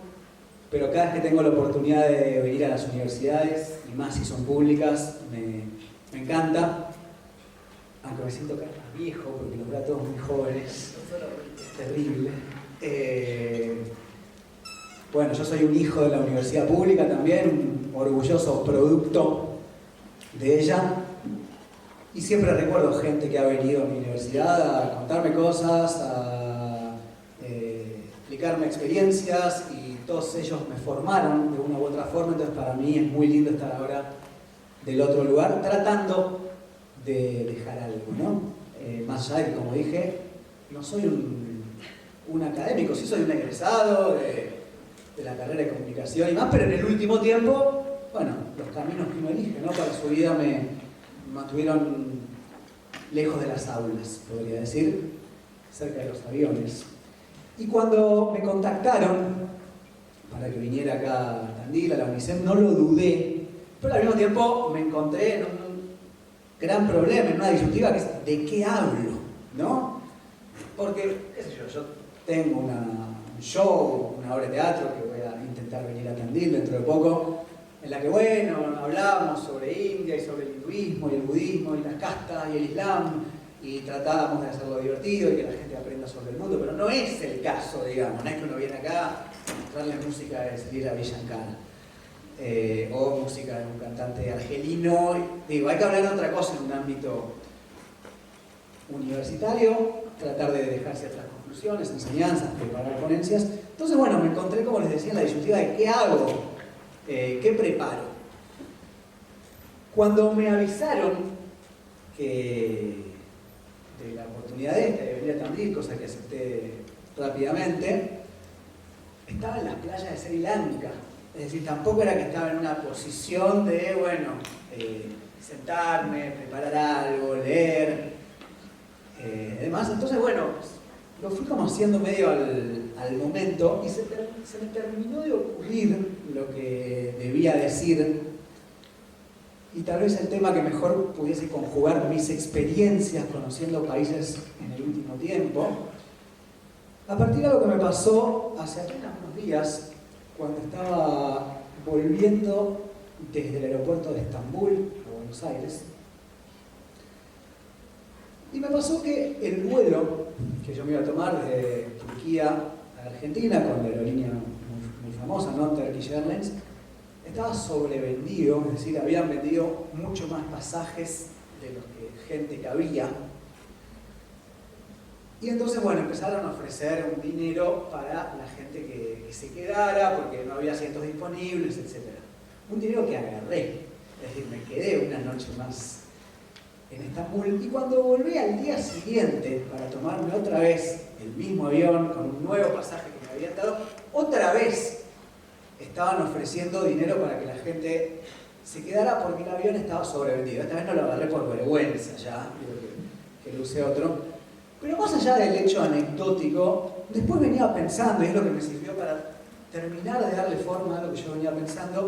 pero cada vez que tengo la oportunidad de venir a las universidades, y más si son públicas, me encanta. Aunque me siento cada vez más viejo, porque los veo a todos muy jóvenes. Es terrible. Bueno, yo soy un hijo de la universidad pública también, un orgulloso producto de ella. Y siempre recuerdo gente que ha venido a mi universidad a contarme cosas, a explicarme experiencias, y todos ellos me formaron de una u otra forma. Entonces para mí es muy lindo estar ahora del otro lugar tratando de dejar algo, ¿no? Más allá de que, como dije, no soy un académico, sí soy un egresado de la carrera de comunicación y más, pero en el último tiempo, bueno, los caminos que uno elige, ¿no? Para su vida me mantuvieron lejos de las aulas, podría decir, cerca de los aviones. Y cuando me contactaron para que viniera acá a Tandil, a la UNICEF, no lo dudé, pero al mismo tiempo me encontré en un gran problema, en una disyuntiva, que es ¿de qué hablo? ¿No? Porque, qué sé yo tengo un show, una obra de teatro que voy a intentar venir a Tandil dentro de poco, en la que, bueno, hablamos sobre India y sobre el hinduismo y el budismo y las castas y el islam, y tratábamos de hacerlo divertido y que la gente aprenda sobre el mundo, pero no es el caso, digamos, no es que uno viene acá a mostrarle música de Selira Villancana o música de un cantante argelino. Digo, hay que hablar de otra cosa en un ámbito universitario, tratar de dejar ciertas conclusiones, enseñanzas, preparar ponencias. Entonces, bueno, me encontré, como les decía, en la disyuntiva de qué hago, qué preparo. Cuando me avisaron de la oportunidad de venir a Tandil, cosa que acepté rápidamente, estaba en las playas de Sri Lanka. Es decir, tampoco era que estaba en una posición de, bueno, sentarme, preparar algo, leer, demás. Entonces, bueno, lo fui como haciendo medio al momento y se me terminó de ocurrir lo que debía decir, y tal vez el tema que mejor pudiese conjugar mis experiencias conociendo países en el último tiempo, a partir de algo que me pasó hace apenas unos días, cuando estaba volviendo desde el aeropuerto de Estambul a Buenos Aires. Y me pasó que el vuelo que yo me iba a tomar de Turquía a Argentina con la aerolínea muy famosa, ¿no? Turkish Airlines, estaba sobrevendido, es decir, habían vendido mucho más pasajes de los que gente cabía. Y entonces, bueno, empezaron a ofrecer un dinero para la gente que se quedara, porque no había asientos disponibles, etc. Un dinero que agarré, es decir, me quedé una noche más en Estambul, y cuando volví al día siguiente para tomarme otra vez el mismo avión con un nuevo pasaje que me habían dado, otra vez estaban ofreciendo dinero para que la gente se quedara porque el avión estaba sobrevendido. Esta vez no lo agarré por vergüenza ya, que lo usé otro. Pero más allá del hecho anecdótico, después venía pensando, y es lo que me sirvió para terminar de darle forma a lo que yo venía pensando,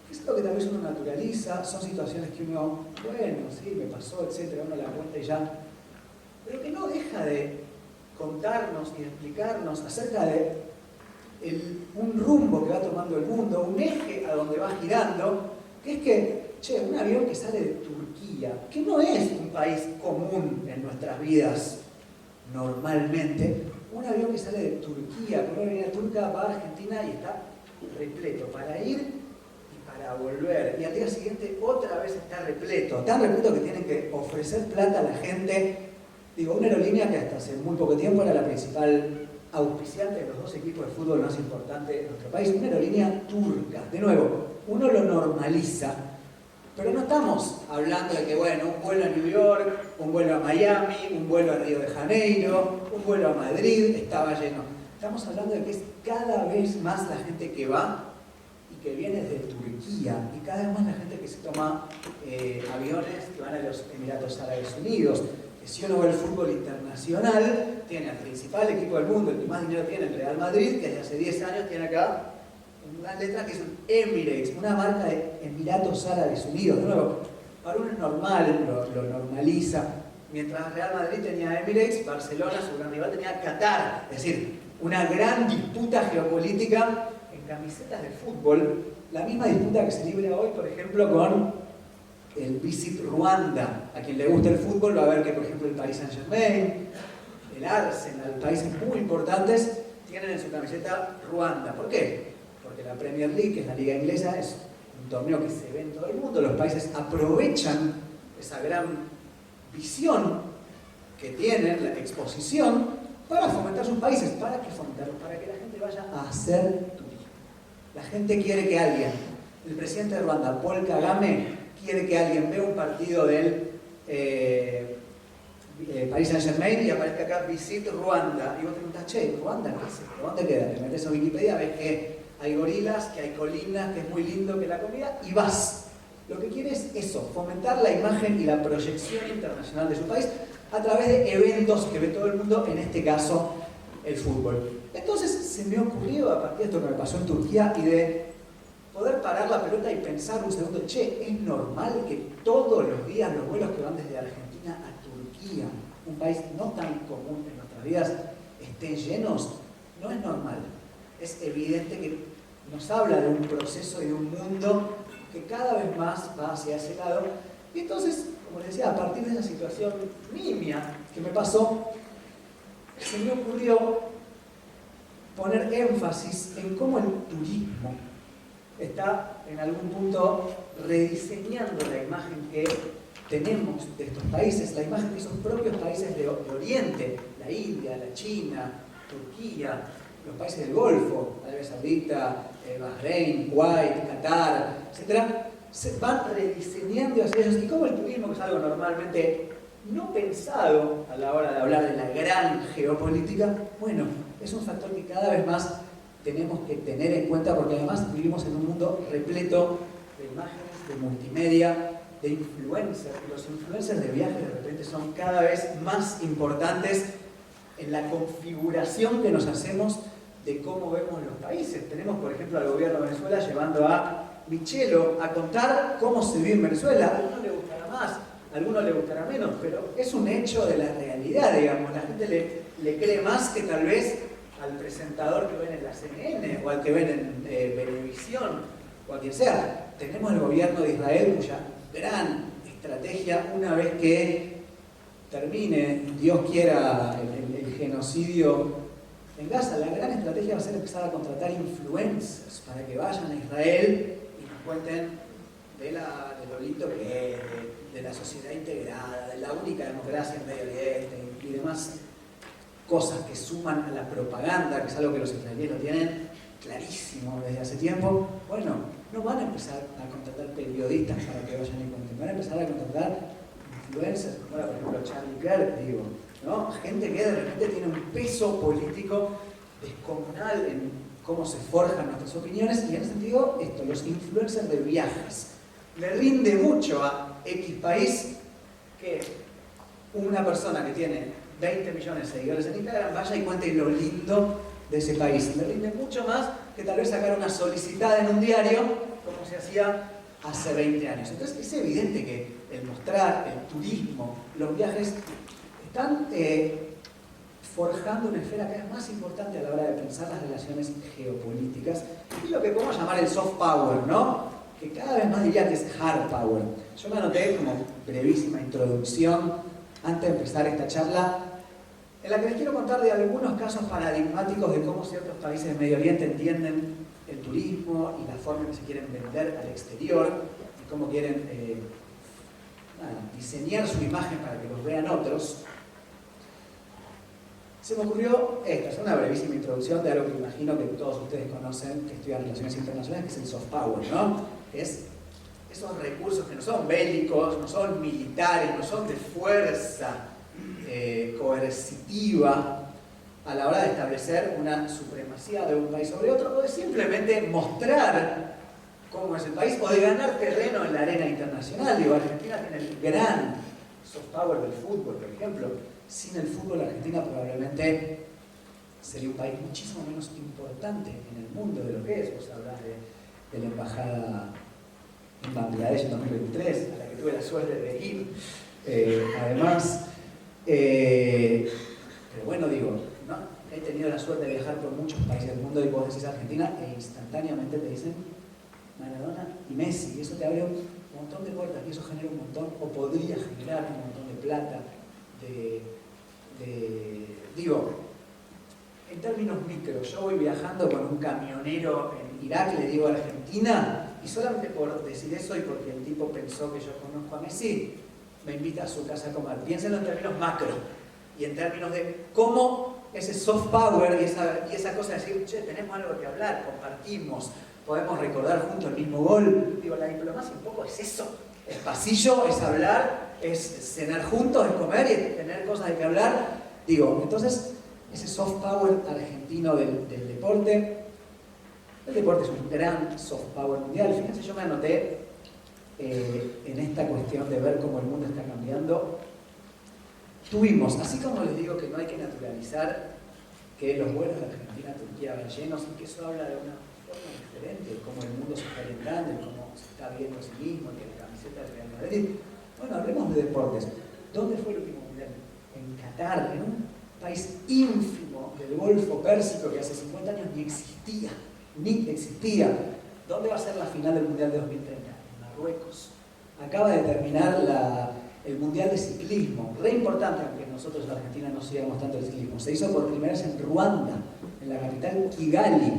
que es algo que tal vez uno naturaliza, son situaciones que uno, bueno, sí, me pasó, etcétera, uno la cuenta y ya, pero que no deja de contarnos y de explicarnos acerca de un rumbo que va tomando el mundo, un eje a donde va girando, que es que, un avión que sale de Turquía, que no es un país común en nuestras vidas normalmente, un avión que sale de Turquía, con una aerolínea turca, va a Argentina y está repleto para ir y para volver. Y al día siguiente otra vez está repleto, tan repleto que tienen que ofrecer plata a la gente. Digo, una aerolínea que hasta hace muy poco tiempo era la principal auspiciante de los dos equipos de fútbol más importantes de nuestro país, una aerolínea turca. De nuevo, uno lo normaliza, pero no estamos hablando de que, bueno, un vuelo a New York, un vuelo a Miami, un vuelo a Río de Janeiro, un vuelo a Madrid, estaba lleno. Estamos hablando de que es cada vez más la gente que va y que viene desde Turquía, y cada vez más la gente que se toma aviones que van a los Emiratos Árabes Unidos. Que si uno ve el fútbol internacional, tiene al principal equipo del mundo, el que más dinero tiene, el Real Madrid, que desde hace 10 años tiene acá una letra que es un Emirates, una marca de Emiratos Árabes Unidos. De nuevo, para uno es normal, lo normaliza. Mientras Real Madrid tenía Emirates, Barcelona, su gran rival, tenía Qatar. Es decir, una gran disputa geopolítica en camisetas de fútbol. La misma disputa que se libra hoy, por ejemplo, con el Visit Ruanda. A quien le gusta el fútbol va a ver que, por ejemplo, el Paris Saint-Germain, el Arsenal, países muy importantes, tienen en su camiseta Ruanda. ¿Por qué? Porque la Premier League, que es la liga inglesa, es un torneo que se ve en todo el mundo. Los países aprovechan esa gran visión que tienen, la exposición, para fomentar sus países. ¿Para qué fomentarlos? Para que la gente vaya a hacer turismo. La gente quiere que alguien, el presidente de Ruanda, Paul Kagame, quiere que alguien vea un partido del Paris Saint-Germain y aparezca acá Visit Ruanda. Y vos te preguntás, che, ¿Ruanda qué es esto? ¿Dónde queda? Te metes a Wikipedia, ves que hay gorilas, que hay colinas, que es muy lindo, que la comida, y vas. Lo que quiere es eso, fomentar la imagen y la proyección internacional de su país a través de eventos que ve todo el mundo, en este caso el fútbol. Entonces se me ocurrió, a partir de esto que me pasó en Turquía, y de poder parar la pelota y pensar un segundo, che, ¿es normal que todos los días los vuelos que van desde Argentina a Turquía, un país no tan común en nuestras vidas, estén llenos? No es normal. Es evidente que nos habla de un proceso y de un mundo que cada vez más va hacia ese lado. Y entonces, como les decía, a partir de esa situación nimia que me pasó, se me ocurrió poner énfasis en cómo el turismo está en algún punto rediseñando la imagen que tenemos de estos países, la imagen de esos propios países de Oriente, la India, la China, Turquía, los países del Golfo, Arabia Saudita, Bahrein, Kuwait, Qatar, etc., se van rediseñando hacia ellos. Y como el turismo, que es algo normalmente no pensado a la hora de hablar de la gran geopolítica, bueno, es un factor que cada vez más tenemos que tener en cuenta, porque además vivimos en un mundo repleto de imágenes, de multimedia, de influencers. Los influencers de viajes de repente son cada vez más importantes en la configuración que nos hacemos de cómo vemos los países. Tenemos, por ejemplo, al gobierno de Venezuela llevando a Michelo a contar cómo se vive en Venezuela. A algunos le gustará más, a algunos le gustará menos, pero es un hecho de la realidad, digamos. La gente le cree más que tal vez al presentador que ven en la CNN o al que ven en Venevisión o a quien sea. Tenemos el gobierno de Israel, cuya gran estrategia, una vez que termine, Dios quiera, el genocidio en Gaza, la gran estrategia va a ser empezar a contratar influencers para que vayan a Israel y nos cuenten de lo lindo que es, de la sociedad integrada, de la única democracia en Medio Oriente y demás cosas que suman a la propaganda, que es algo que los israelíes lo tienen clarísimo desde hace tiempo. Bueno, no van a empezar a contratar periodistas para que vayan y cuenten, van a empezar a contratar influencers, como ahora por ejemplo Charlie Kirk, digo, ¿no? Gente que de repente tiene un peso político descomunal en cómo se forjan nuestras opiniones, y en ese sentido, los influencers de viajes. Le rinde mucho a X país que una persona que tiene 20 millones de seguidores en Instagram vaya y cuente lo lindo de ese país. Le rinde mucho más que tal vez sacar una solicitada en un diario, como se hacía hace 20 años. Entonces es evidente que el mostrar, el turismo, los viajes están forjando una esfera cada vez más importante a la hora de pensar las relaciones geopolíticas y lo que podemos llamar el soft power, ¿no? Que cada vez más diría que es hard power. Yo me anoté como brevísima introducción antes de empezar esta charla, en la que les quiero contar de algunos casos paradigmáticos de cómo ciertos países del Medio Oriente entienden el turismo y la forma en que se quieren vender al exterior y cómo quieren diseñar su imagen para que los vean otros. Se me ocurrió esta, es una brevísima introducción de algo que imagino que todos ustedes conocen, que estudian relaciones internacionales, que es el soft power, ¿no? Que es esos recursos que no son bélicos, no son militares, no son de fuerza coercitiva a la hora de establecer una supremacía de un país sobre otro, o de simplemente mostrar cómo es el país, o de ganar terreno en la arena internacional. Digo, Argentina tiene el gran soft power del fútbol, por ejemplo. Sin el fútbol, Argentina probablemente sería un país muchísimo menos importante en el mundo de lo que es. Vos hablás de la embajada en Bangladesh en 2023, a la que tuve la suerte de ir. Además, pero bueno, digo, ¿no? He tenido la suerte de viajar por muchos países del mundo y vos decís Argentina e instantáneamente te dicen Maradona y Messi, y eso te abre un montón de puertas y eso genera un montón, o podría generar un montón de plata. Digo, en términos micro, yo voy viajando con un camionero en Irak, le digo Argentina, y solamente por decir eso y porque el tipo pensó que yo conozco a Messi, me invita a su casa a comer. Piénsenlo en términos macro y en términos de cómo ese soft power y esa cosa de decir, che, tenemos algo que hablar, compartimos, podemos recordar juntos el mismo gol. Digo, la diplomacia un poco es eso. Es pasillo, es hablar, es cenar juntos, es comer y es tener cosas de que hablar. Digo, entonces, ese soft power argentino del deporte, el deporte es un gran soft power mundial. Fíjense, yo me anoté en esta cuestión de ver cómo el mundo está cambiando. Tuvimos, así como les digo que no hay que naturalizar que los vuelos de Argentina a Turquía van llenos y que eso habla de una forma diferente, de cómo el mundo se está orientando, de cómo se está viendo a sí mismo, que la camiseta del Real Madrid. Bueno, hablemos de deportes. ¿Dónde fue el último mundial? En Qatar, en un país ínfimo del Golfo Pérsico que hace 50 años ni existía. ¿Dónde va a ser la final del Mundial de 2030? En Marruecos. Acaba de terminar el Mundial de Ciclismo, re importante, aunque nosotros en Argentina no sigamos tanto el ciclismo. Se hizo por primera vez en Ruanda, en la capital Kigali,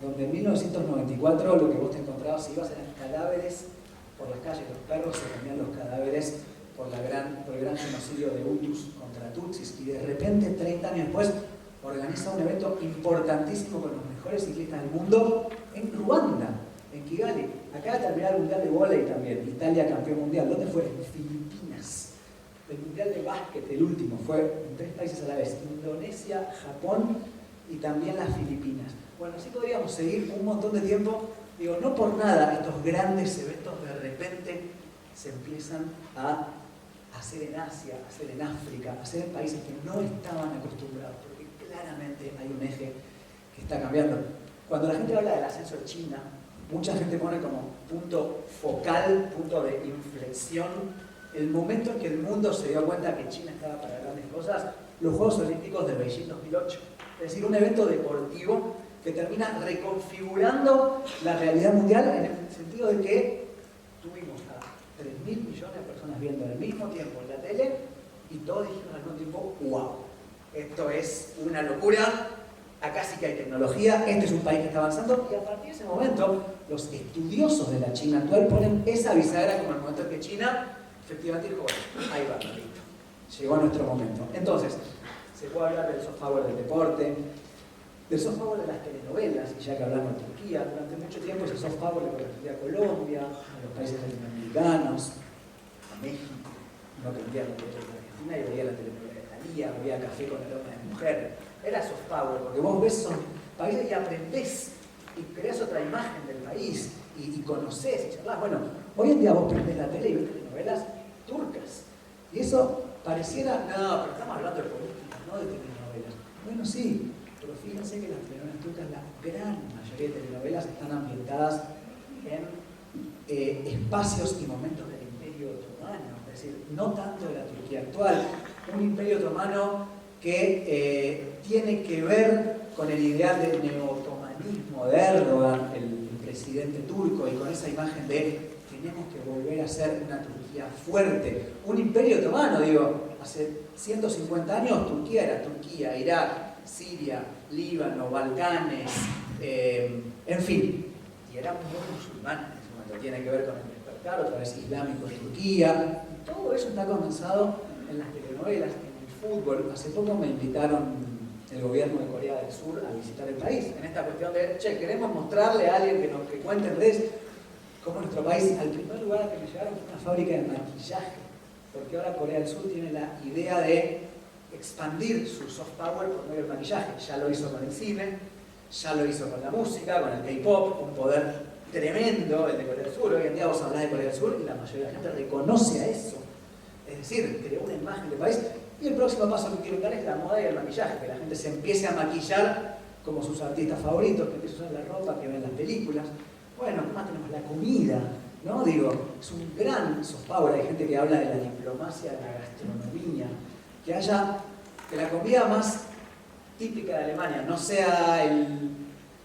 donde en 1994 lo que vos te encontrabas, si ibas, eran cadáveres por las calles, los perros se comían los cadáveres por el gran genocidio de Hutus contra Tutsis, y de repente, 30 años después, organiza un evento importantísimo con los mejores ciclistas del mundo en Ruanda, en Kigali. Acaba de terminar el Mundial de Vóley también, Italia campeón mundial. ¿Dónde fue? En Filipinas. El Mundial de Básquet, el último, fue en 3 países a la vez, Indonesia, Japón y también las Filipinas. Bueno, así podríamos seguir un montón de tiempo. Digo, no por nada estos grandes eventos de repente se empiezan a hacer en Asia, a hacer en África, a hacer en países que no estaban acostumbrados, porque claramente hay un eje que está cambiando. Cuando la gente habla del ascenso de China, mucha gente pone como punto focal, punto de inflexión, el momento en que el mundo se dio cuenta que China estaba para grandes cosas, los Juegos Olímpicos de Beijing 2008. Es decir, un evento deportivo que termina reconfigurando la realidad mundial en el sentido de que tuvimos a 3.000 millones de personas viendo al mismo tiempo en la tele y todos dijeron al mismo tiempo, wow, esto es una locura, acá sí que hay tecnología, este es un país que está avanzando, y a partir de ese momento los estudiosos de la China actual ponen esa bisagra como el momento en que China efectivamente dijo, bueno, ahí va, listo, llegó nuestro momento. Entonces, se puede hablar del soft power del deporte, del soft power de las telenovelas, y ya que hablamos de Turquía, durante mucho tiempo ese soft power le correspondía a Colombia, a los países latinoamericanos, a México. No tendría que ver en Argentina y veía la telenovela de Thalía, veía Café con aroma de mujer. Era soft power, porque vos ves esos países y aprendés y creás otra imagen del país y conocés y charlás. Bueno, hoy en día vos prendés la tele y ves telenovelas turcas. Y eso pareciera, no, pero estamos hablando de política, no de telenovelas. Bueno, sí, pero fíjense que las telenovelas turcas, la gran mayoría de telenovelas están ambientadas en espacios y momentos del Imperio Otomano, es decir, no tanto de la Turquía actual, un Imperio Otomano que tiene que ver con el ideal del neo-otomanismo de Erdogan, el presidente turco, y con esa imagen de tenemos que volver a ser una Turquía fuerte, un Imperio Otomano, digo, hace 150 años Turquía era Turquía, Irak, Siria, Líbano, Balcanes, en fin, y era muy musulmán. Tiene que ver con el despertar, otra vez islámico en Turquía, y todo eso está comenzado en las telenovelas, en el fútbol. Hace poco me invitaron el gobierno de Corea del Sur a visitar el país, en esta cuestión de, che, queremos mostrarle a alguien que cuente en redes cómo nuestro país, al primer lugar al que me llevaron fue una fábrica de maquillaje, porque ahora Corea del Sur tiene la idea de expandir su soft power por medio del maquillaje. Ya lo hizo con el cine, ya lo hizo con la música, con el K-pop, un poder tremendo el de Corea del Sur. Hoy en día vos hablás de Corea del Sur y la mayoría de la gente reconoce a eso. Es decir, creó una imagen del país. Y el próximo paso que quiero dar es la moda y el maquillaje, que la gente se empiece a maquillar como sus artistas favoritos, que empiece a usar la ropa que ven en las películas. Bueno, ¿qué más tenemos? La comida, ¿no? Digo, es un gran soft power. Hay gente que habla de la diplomacia de la gastronomía, que la comida más típica de Alemania no sea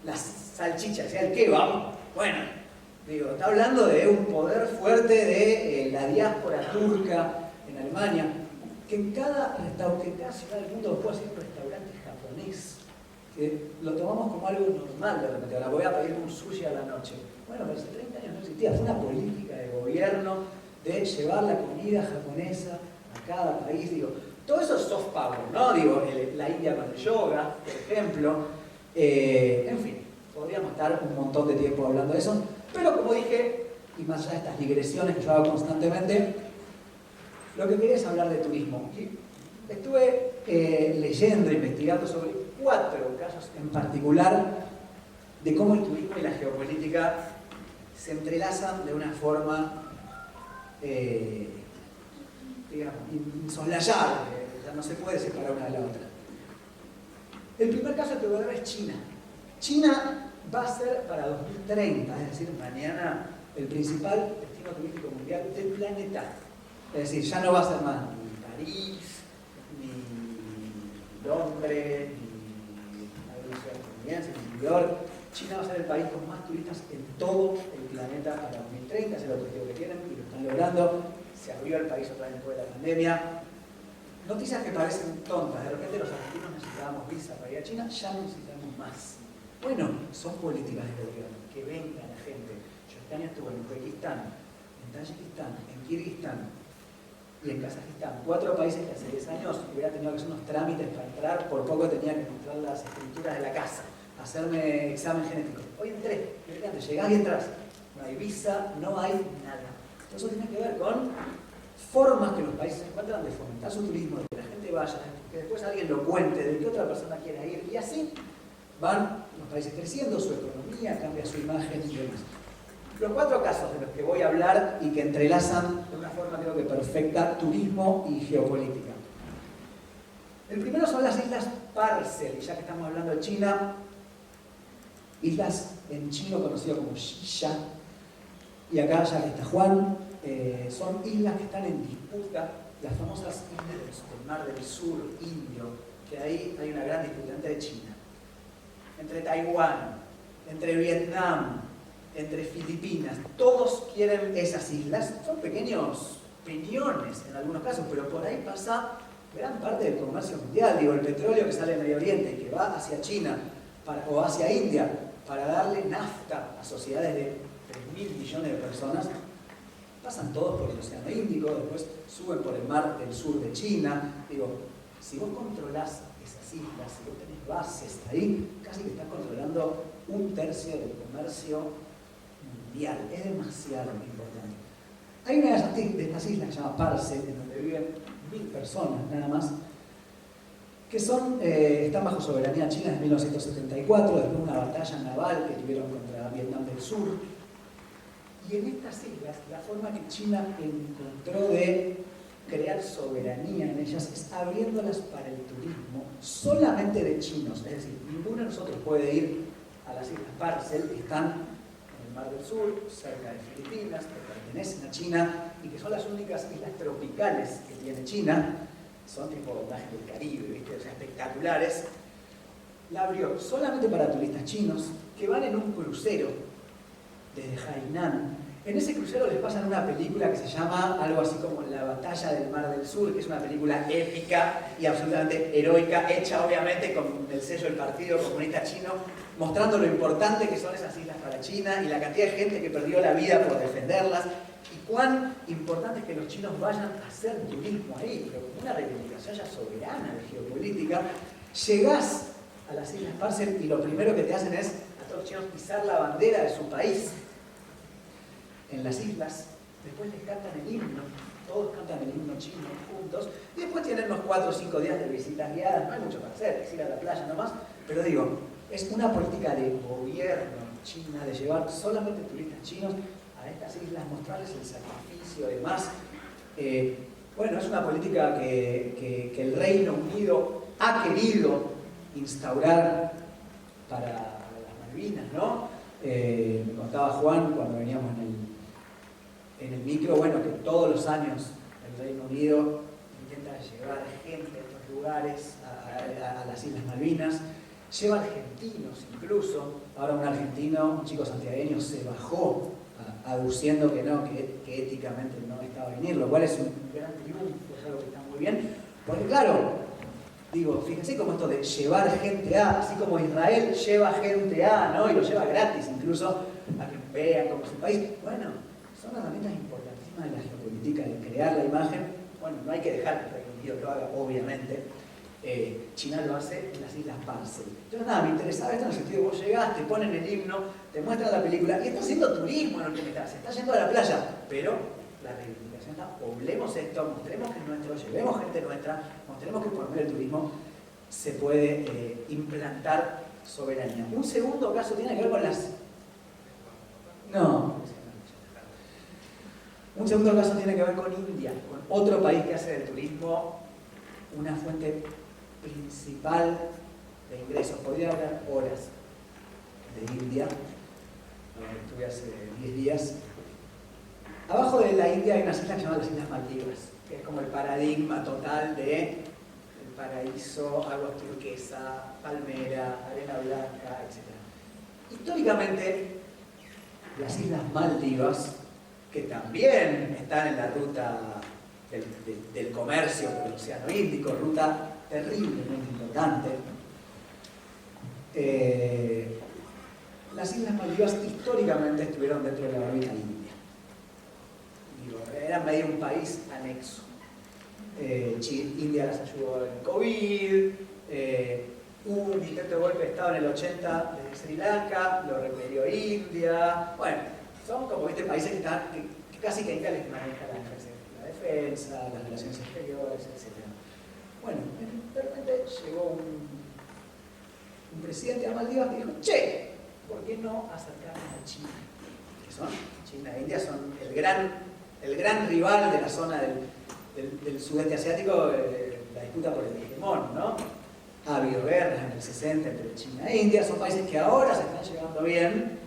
la salchicha, sea el kebab. Bueno, digo, está hablando de un poder fuerte de la diáspora turca en Alemania, que en cada ciudad del mundo puede ser un restaurante japonés. lo tomamos como algo normal de repente. Ahora voy a pedir un sushi a la noche. Bueno, pero hace 30 años no existía. Fue una política de gobierno de llevar la comida japonesa a cada país. Digo, todo eso es soft power, ¿no? Digo, la India con el yoga, por ejemplo. En fin, podríamos estar un montón de tiempo hablando de eso. Pero como dije, y más allá de estas digresiones que yo hago constantemente, lo que quería es hablar de turismo. Y estuve leyendo, investigando sobre 4 casos en particular de cómo el turismo y la geopolítica se entrelazan de una forma, digamos, insoslayable. Ya no se puede separar una de la otra. El primer caso que voy a dar es China. China va a ser para 2030, es decir, mañana, el principal destino turístico mundial del planeta. Es decir, ya no va a ser más ni París, ni Londres, ni alguna ciudad estadounidense, ni New York. China va a ser el país con más turistas en todo el planeta para 2030, es el objetivo que tienen y lo están logrando. Se abrió el país otra vez después de la pandemia. Noticias que parecen tontas, de repente los argentinos necesitábamos visa para ir a China, ya no necesitamos más. Bueno, son políticas de gobierno, que venga la gente. Yo este año estuve en Uzbekistán, en Tayikistán, en Kirguistán y en Kazajistán, 4 países que hace 10 años hubiera tenido que hacer unos trámites para entrar, por poco tenía que mostrar las escrituras de la casa, hacerme examen genético. Hoy entré, llegás y entras. No hay visa, no hay nada. Eso tiene que ver con formas que los países encuentran de fomentar su turismo, de que la gente vaya, que después alguien lo cuente, de que otra persona quiera ir, y así van los países creciendo, su economía cambia su imagen y demás. Los 4 casos de los que voy a hablar y que entrelazan de una forma creo que perfecta turismo y geopolítica. El primero son las islas Parcel, y ya que estamos hablando de China, islas en chino conocido como Xi'an, y acá ya que está Juan, son islas que están en disputa, las famosas islas del Mar del Sur Indio, que ahí hay una gran disputa entre China, entre Taiwán, entre Vietnam, entre Filipinas. Todos quieren esas islas, son pequeños peñones en algunos casos, pero por ahí pasa gran parte del comercio mundial. Digo, el petróleo que sale del Medio Oriente y que va hacia China o hacia India para darle nafta a sociedades de 3.000 millones de personas, pasan todos por el Océano Índico, después suben por el Mar del Sur de China. Digo, si vos controlás esas islas, si vos tenés bases ahí, casi que estás controlando 1/3 del comercio mundial. Es demasiado importante. Hay una de estas islas que se llama Parcel, en donde viven 1.000 personas nada más, que están bajo soberanía china desde 1974, después de una batalla naval que tuvieron contra Vietnam del Sur. Y en estas islas, la forma que China encontró de crear soberanía en ellas es abriéndolas para el turismo solamente de chinos. Es decir, ninguno de nosotros puede ir a las islas Parcel, que están en el Mar del Sur, cerca de Filipinas, que pertenecen a China y que son las únicas islas tropicales que tiene China. Son tipo Viajes del Caribe, ¿viste? O sea, espectaculares. La abrió solamente para turistas chinos que van en un crucero desde Hainan. En ese crucero les pasan una película que se llama algo así como La Batalla del Mar del Sur, que es una película épica y absolutamente heroica, hecha obviamente con el sello del Partido Comunista Chino, mostrando lo importante que son esas islas para China y la cantidad de gente que perdió la vida por defenderlas y cuán importante es que los chinos vayan a hacer turismo ahí, pero como una reivindicación ya soberana de geopolítica. Llegás a las Islas Parcel y lo primero que te hacen es a todos los chinos pisar la bandera de su país en las islas, después les cantan el himno, todos cantan el himno chino juntos, y después tienen unos 4 o 5 días de visitas guiadas. No hay mucho para hacer, es ir a la playa nomás, pero digo, es una política de gobierno china de llevar solamente turistas chinos a estas islas, mostrarles el sacrificio y demás. Bueno, es una política que el Reino Unido ha querido instaurar para las Malvinas, ¿no? Me contaba Juan cuando veníamos en el micro, bueno, que todos los años el Reino Unido intenta llevar gente a estos lugares, a las Islas Malvinas, lleva argentinos incluso. Ahora un chico santiagueño se bajó aduciendo que no, que éticamente no estaba a venir, lo cual es un gran triunfo, es algo que está muy bien, porque claro, Digo, fíjense cómo esto de llevar gente a, así como Israel lleva gente a, ¿no? Y lo lleva gratis incluso, a que vean cómo es el país. Bueno, son herramientas importantísimas de la geopolítica, de crear la imagen. Bueno, no hay que dejar que el Reino Unido lo haga, obviamente. China lo hace en las Islas Marshall. Entonces nada, me interesaba esto en el sentido de vos llegás, te ponen el himno, te muestran la película y está haciendo turismo en lo que me estás, se está yendo a la playa, pero la reivindicación está, poblemos esto, mostremos que es nuestro, llevemos gente nuestra, mostremos que por medio del turismo se puede implantar soberanía. Un segundo caso tiene que ver con las... No. Un segundo caso tiene que ver con India, con otro país que hace del turismo una fuente principal de ingresos. Podría hablar horas de India, estuve hace 10 días. Abajo de la India hay unas islas que se llaman las Islas Maldivas, que es como el paradigma total de el paraíso, agua turquesa, palmera, arena blanca, etc. Históricamente, las Islas Maldivas, que también están en la ruta del comercio por el Océano Índico, ruta terriblemente importante, las Islas Maldivas históricamente estuvieron dentro de la órbita india. Digo, era medio un país anexo. India las ayudó en COVID, hubo un intento de golpe de Estado en el 80 de Sri Lanka, lo repelió India. Bueno, son como países que casi que India les maneja la defensa, las relaciones exteriores, etc. Bueno, de repente llegó un presidente a Maldivas que dijo, che, ¿por qué no acercarnos a China? Que son, China e India son el gran rival de la zona del sudeste asiático, la disputa por el hegemón, ¿no? Ha habido guerras en el 60 entre China e India, son países que ahora se están llevando bien,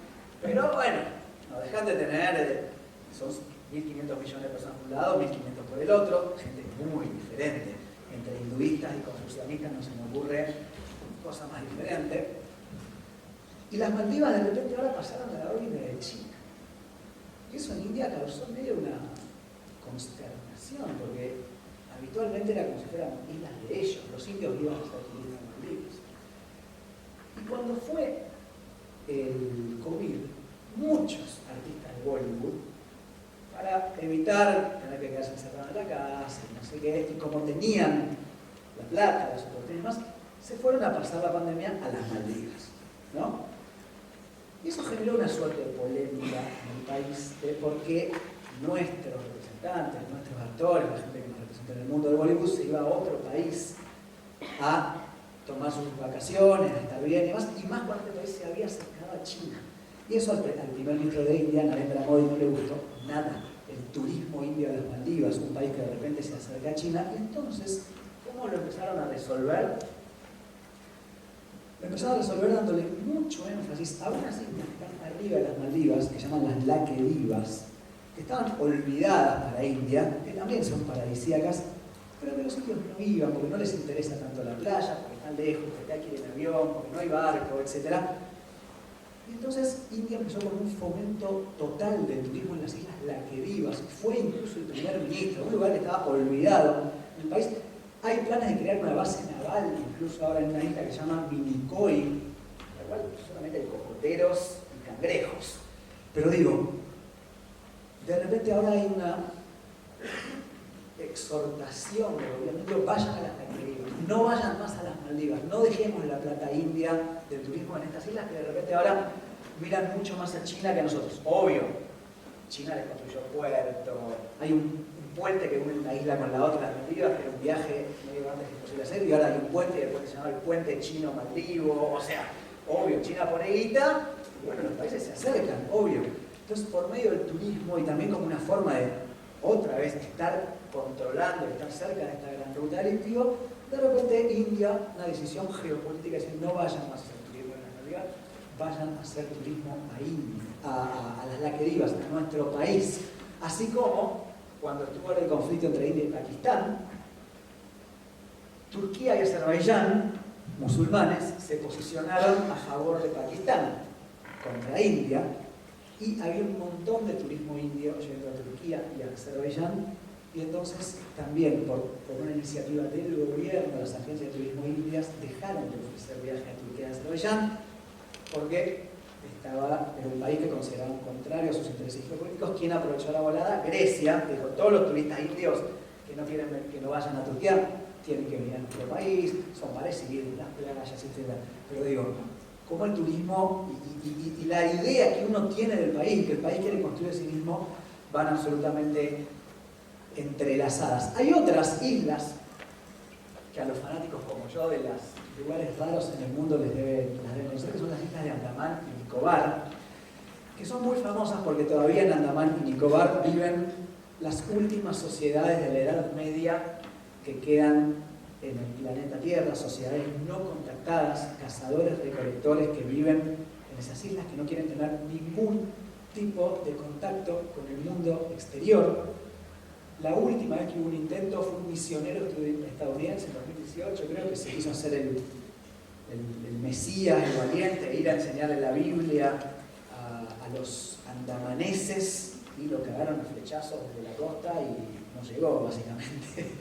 pero bueno, no dejan de tener, son 1.500 millones de personas por un lado, 1.500 por el otro, gente muy diferente. Entre hinduistas y confucianistas no se me ocurre cosa más diferente. Y las Maldivas de repente ahora pasaron a la órbita de China. Y eso en India causó medio una consternación, porque habitualmente era como si fueran islas de ellos, los indios iban a ser islas Maldivas. Y cuando fue el COVID, muchos artistas de Bollywood, para evitar tener que quedarse encerrados en la casa, y no sé qué, y como tenían la plata, las oportunidades más, se fueron a pasar la pandemia a las Maldivas, ¿no? Y eso generó una suerte de polémica en el país de por qué nuestros representantes, nuestros actores, la gente que nos representa en el mundo del Bollywood, se iba a otro país a tomar sus vacaciones, a estar bien y más cuando este país se había acercado a China. Y eso al primer ministro de India, Narendra Modi, no le gustó nada. El turismo indio a las Maldivas, un país que de repente se acerca a China. Y entonces, ¿cómo lo empezaron a resolver? Lo empezaron a resolver dándole mucho énfasis a unas islas que están arriba de las Maldivas, que se llaman las Laquedivas, que estaban olvidadas para India, que también son paradisíacas, pero que los indios no iban porque no les interesa tanto la playa, porque están lejos, porque hay que ir en avión, porque no hay barco, etc. Y entonces India empezó con un fomento total del turismo en las islas Laquedivas. Fue incluso el primer ministro, un lugar que estaba olvidado en el país. Hay planes de crear una base naval, incluso ahora en una isla que se llama Minicoy, en la cual solamente hay cocoteros y cangrejos. Pero digo, de repente ahora hay una exhortación del gobierno, vayan a las Laquedivas, no vayan más a las Maldivas, no dejemos la plata india del turismo en estas islas que de repente ahora miran mucho más a China que a nosotros. Obvio, China les construyó puerto, hay un puente que une una isla con la otra, las Maldivas, que era un viaje medio antes que posible hacer, y ahora hay un puente después que se llama el puente chino-maldivo, o sea, obvio, China pone guita, y bueno, los países se acercan, obvio. Entonces, por medio del turismo y también como una forma de, otra vez, estar controlando, estar cerca de esta gran ruta del indio, de repente India, una decisión geopolítica, dice, no vayan más a hacer turismo en las Maldivas, vayan a hacer turismo a India, a las Laquedivas, a nuestro país. Así como cuando estuvo el conflicto entre India y Pakistán, Turquía y Azerbaiyán, musulmanes, se posicionaron a favor de Pakistán contra India, y había un montón de turismo indio yendo a Turquía y a Azerbaiyán Y entonces también por una iniciativa del gobierno, las agencias de turismo indias dejaron de ofrecer viajes a Turquía y Azerbaiyán porque era un país que consideraban contrario a sus intereses geopolíticos. ¿Quién aprovechó la volada? Grecia. Dijo, todos los turistas indios que no quieren que no vayan a Turquía tienen que venir a nuestro país, son parecidos, las playas, etc. Pero digo, como el turismo y la idea que uno tiene del país, que el país quiere construir a sí mismo, van absolutamente entrelazadas. Hay otras islas que a los fanáticos como yo de los lugares raros en el mundo las deben conocer, que son las islas de Andamán y Nicobar, que son muy famosas porque todavía en Andamán y Nicobar viven las últimas sociedades de la Edad Media que quedan en el planeta Tierra, sociedades no contactadas, cazadores-recolectores que viven en esas islas, que no quieren tener ningún tipo de contacto con el mundo exterior. La última vez que hubo un intento fue un misionero estadounidense en 2018, creo que se quiso hacer el Mesías, el valiente, ir a enseñarle la Biblia a los andamaneses y lo cagaron a flechazos desde la costa y no llegó, básicamente.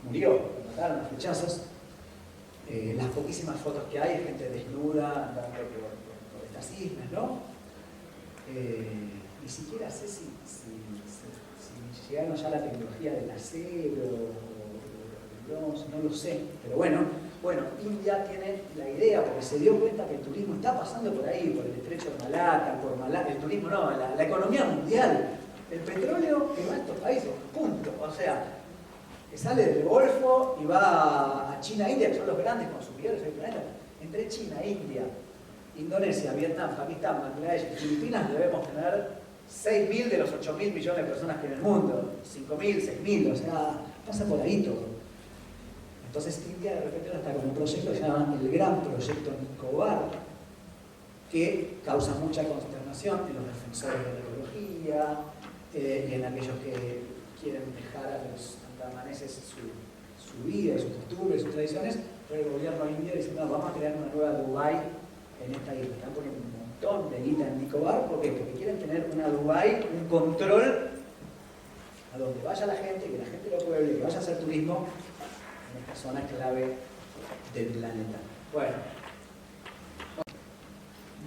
Murió, lo mataron a flechazos. Las poquísimas fotos que hay, gente desnuda andando por estas islas, ¿no? Ni siquiera sé si llegaron ya la tecnología del acero o del bronce, no lo sé. Pero bueno, India tiene la idea, porque se dio cuenta que el turismo está pasando por ahí, por el estrecho de Malaca, por Malaca, el turismo no, la economía mundial, el petróleo que va a estos países, punto. O sea, que sale del Golfo y va a China e India, que son los grandes consumidores del planeta. Entre China, India, Indonesia, Vietnam, Pakistán, Bangladesh y Filipinas debemos tener 6.000 de los 8.000 millones de personas que hay en el mundo, 5.000, 6.000, o sea, pasa por ahí todo. Entonces India de repente está con un proyecto que se llama el Gran Proyecto Nicobar, que causa mucha consternación en los defensores de la ecología y en aquellos que quieren dejar a los andamaneses su vida, sus costumbres, sus tradiciones, pero el gobierno indio dice, no, vamos a crear una nueva Dubái en esta isla. Están poniendo un montón de guita en Nicobar, ¿por qué? Porque quieren tener una Dubái, un control a donde vaya la gente, que la gente lo pueblo, que vaya a hacer turismo en esta zona clave del planeta. Bueno,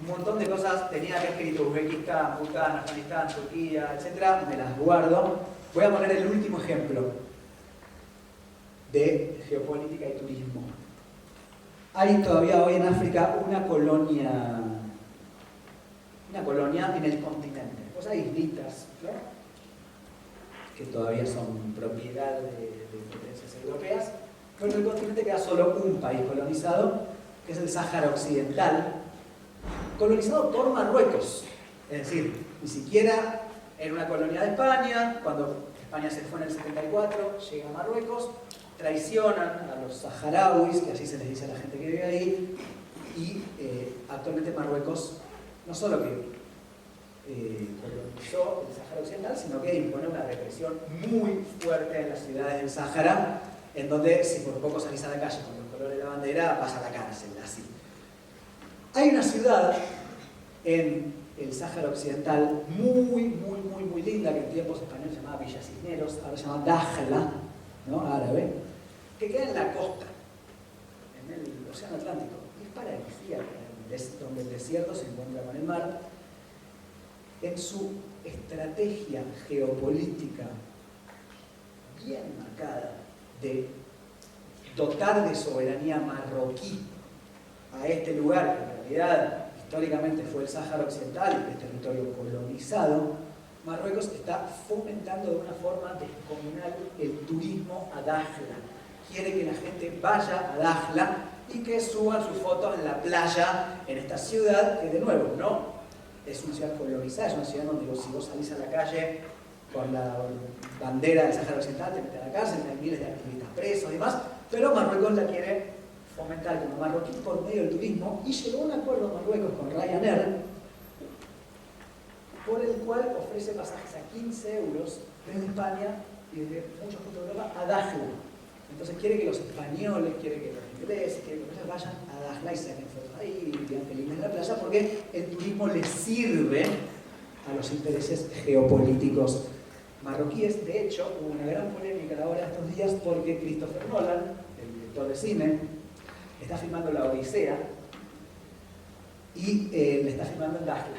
un montón de cosas tenía que escrito: Uzbekistán, Bután, Afganistán, Turquía, etc. Me las guardo. Voy a poner el último ejemplo de geopolítica y turismo. Hay todavía hoy en África una colonia en el continente. Pues hay islitas, ¿no?, que todavía son propiedad de potencias europeas, pero en el continente queda solo un país colonizado, que es el Sáhara Occidental, colonizado por Marruecos. Es decir, ni siquiera era una colonia de España. Cuando España se fue en el 74, llega a Marruecos, traicionan a los saharauis, que así se les dice a la gente que vive ahí, y actualmente Marruecos no solo que colonizó el Sáhara Occidental, sino que impone una represión muy fuerte en las ciudades del Sáhara, en donde si por poco salís a la calle con los colores de la bandera, vas a la cárcel, así. Hay una ciudad en el Sáhara Occidental muy linda, que en tiempos españoles se llamaba Villa Cisneros, ahora se llama Dakhla, ¿no?, árabe, que queda en la costa, en el Océano Atlántico. Y es paradisíaca, donde el desierto se encuentra con el mar. En su estrategia geopolítica bien marcada de dotar de soberanía marroquí a este lugar, que en realidad históricamente fue el Sáhara Occidental, el territorio colonizado, Marruecos está fomentando de una forma descomunal el turismo a Dakhla. Quiere que la gente vaya a Dakhla y que suban sus fotos en la playa en esta ciudad, que de nuevo no es una ciudad colonizada, es una ciudad donde si vos salís a la calle con la bandera del Sáhara Occidental te meten a la cárcel, hay miles de activistas presos y demás, pero Marruecos la quiere fomentar como marroquí por medio del turismo, y llegó a un acuerdo Marruecos con Ryanair, por el cual ofrece pasajes a 15 euros desde España y desde muchos puntos de Europa a Dakhla. Entonces quiere que los españoles, quiere que los ingleses, quiere que ellos vayan a Dakhla y saquen fotos ahí y vean felices en la playa, porque el turismo les sirve a los intereses geopolíticos marroquíes. De hecho, hubo una gran polémica a la hora de estos días porque Christopher Nolan, el director de cine, está filmando La Odisea y le está filmando en Dakhla.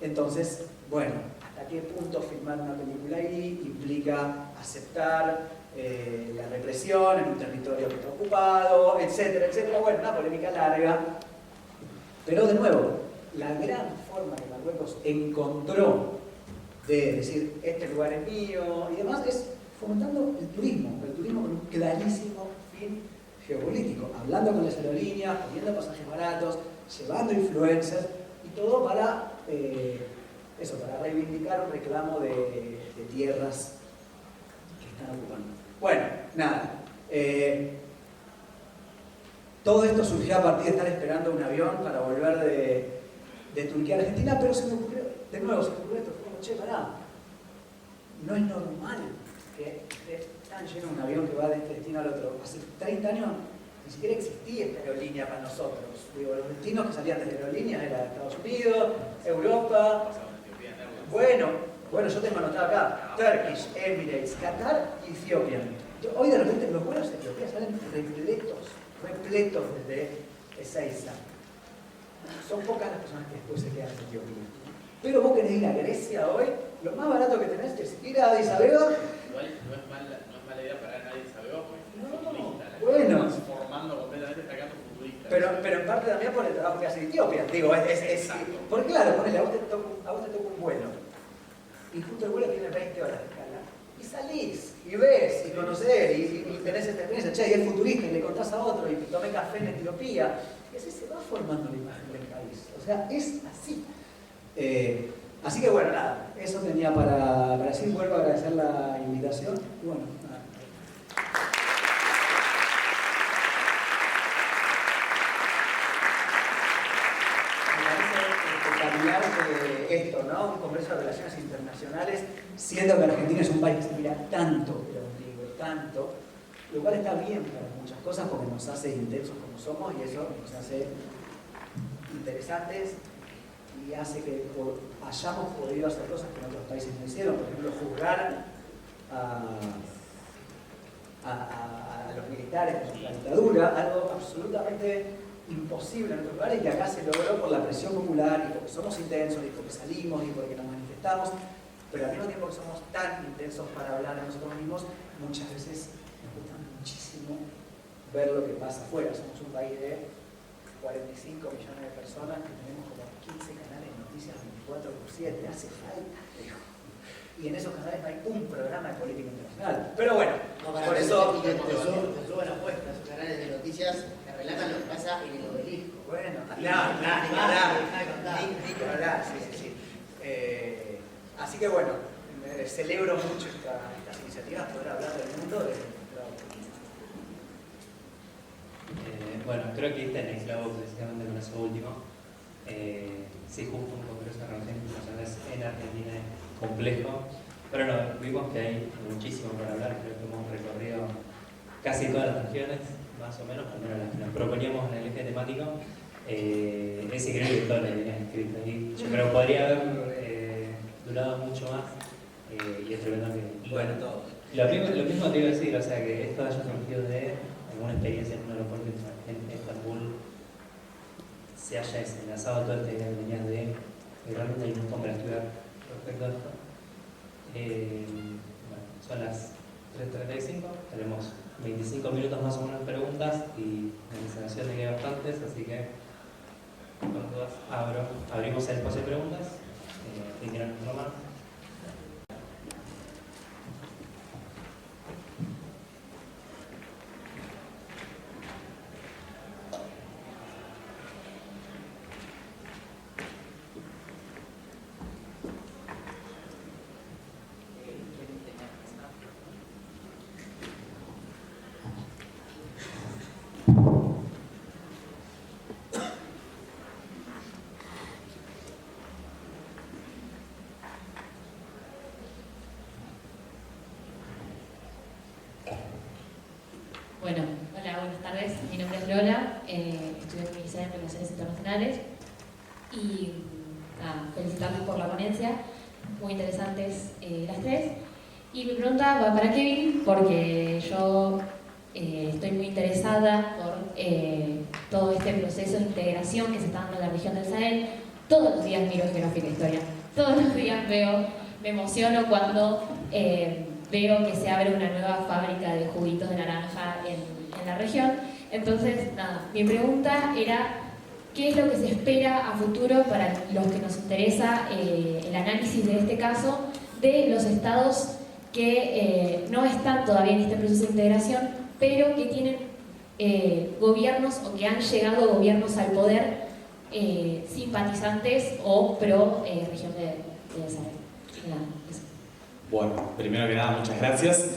Entonces, bueno, ¿hasta qué punto filmar una película ahí implica aceptar la represión en un territorio que está ocupado, etcétera, etcétera? Bueno, una polémica larga. Pero de nuevo, la gran forma que Marruecos encontró de decir, este lugar es mío y demás, es fomentando el turismo con un clarísimo fin geopolítico, hablando con las aerolíneas, poniendo pasajes baratos, llevando influencers y todo para para reivindicar un reclamo de tierras que están ocupando. Bueno, nada. Todo esto surgió a partir de estar esperando un avión para volver de Turquía a Argentina, pero se me ocurrió, de nuevo se me ocurrió esto, como, che, pará, no es normal que esté tan lleno un avión que va de este destino al otro. Hace 30 años ni siquiera existía esta aerolínea para nosotros. Digo, los destinos que salían de la aerolínea eran Estados Unidos, Europa. Bueno, yo tengo anotado acá, Turkish, Emirates, Qatar y Etiopía. Hoy de repente los vuelos de Etiopía salen repletos desde Ezeiza. Son pocas las personas que después se quedan en Etiopía. Pero vos querés ir a Grecia hoy, lo más barato que tenés es ir a Addis Abeba. Igual no es mala idea para nadie saber, porque bueno, transformando completamente, sacando futuristas. Pero en parte también por el trabajo que hace Etiopía. Digo, porque claro, ponele, a vos te toca un vuelo. Y justo el vuelo tiene 20 horas de escala. Y salís, y ves, y conocés, y tenés esta experiencia. Che, y es futurista, y le contás a otro, y tomé café en Etiopía. Y así se va formando la imagen del país. O sea, es así. Así que bueno, nada, eso tenía para decir. Vuelvo a agradecer la invitación. Y bueno, nada. Esto, ¿no? Un congreso de relaciones internacionales, siendo que Argentina es un país que se mira tanto el ombligo, tanto, lo cual está bien para muchas cosas porque nos hace intensos como somos y eso nos hace interesantes y hace que hayamos podido hacer cosas que en otros países no hicieron. Por ejemplo, juzgar a los militares de la dictadura, algo absolutamente imposible en otros lugares y que acá se logró por la presión popular y porque somos intensos y porque salimos y porque nos manifestamos, pero al mismo tiempo que somos tan intensos para hablar de nosotros mismos, muchas veces nos gusta muchísimo ver lo que pasa afuera. Somos un país de 45 millones de personas que tenemos como 15 canales de noticias 24/7, hace falta, digo. Y en esos canales no hay un programa de política internacional. Pero bueno, por eso te suben apuestas, esos canales de noticias que relatan lo que pasa en el obelisco. bueno, sí. Así que bueno, celebro mucho estas iniciativas, poder hablar del mundo de Bueno, creo que diste en el clavo precisamente con eso último. Sí, justo un congreso de relaciones internacionales en Argentina es complejo, pero no, vimos que hay muchísimo para hablar. Creo que hemos recorrido casi todas las regiones, más o menos, al menos las que nos proponíamos en el eje temático. Es increíble todo lo que tenías escrito ahí. Yo creo que podría haber durado mucho más y es tremendo que... bueno, todo. Lo mismo te iba a decir, o sea, que esto haya surgido de alguna experiencia en un aeropuerto en Estambul, se haya desenlazado toda esta idea que venías de realmente hay un montón para estudiar respecto a esto. Bueno, son las 3:35, tenemos 25 minutos más o menos de preguntas y en la instalación de que hay bastantes, así que con dudas abrimos el espacio de preguntas. ¿Quién quiere tomar? Bueno, hola, buenas tardes. Mi nombre es Lola, estudio Administración en Relaciones Internacionales y felicitarles por la ponencia. muy interesantes las tres. Y mi pregunta va para Kevin, porque yo estoy muy interesada por todo este proceso de integración que se está dando en la región del Sahel. Todos los días miro Geográfica Historia, todos los días me emociono cuando veo que se abre una nueva fábrica de juguitos de naranja en la región. Entonces, nada, mi pregunta era, ¿qué es lo que se espera a futuro para los que nos interesa el análisis de este caso de los estados que no están todavía en este proceso de integración, pero que tienen gobiernos o que han llegado gobiernos al poder simpatizantes o pro región de Sahel? Bueno, primero que nada, muchas gracias.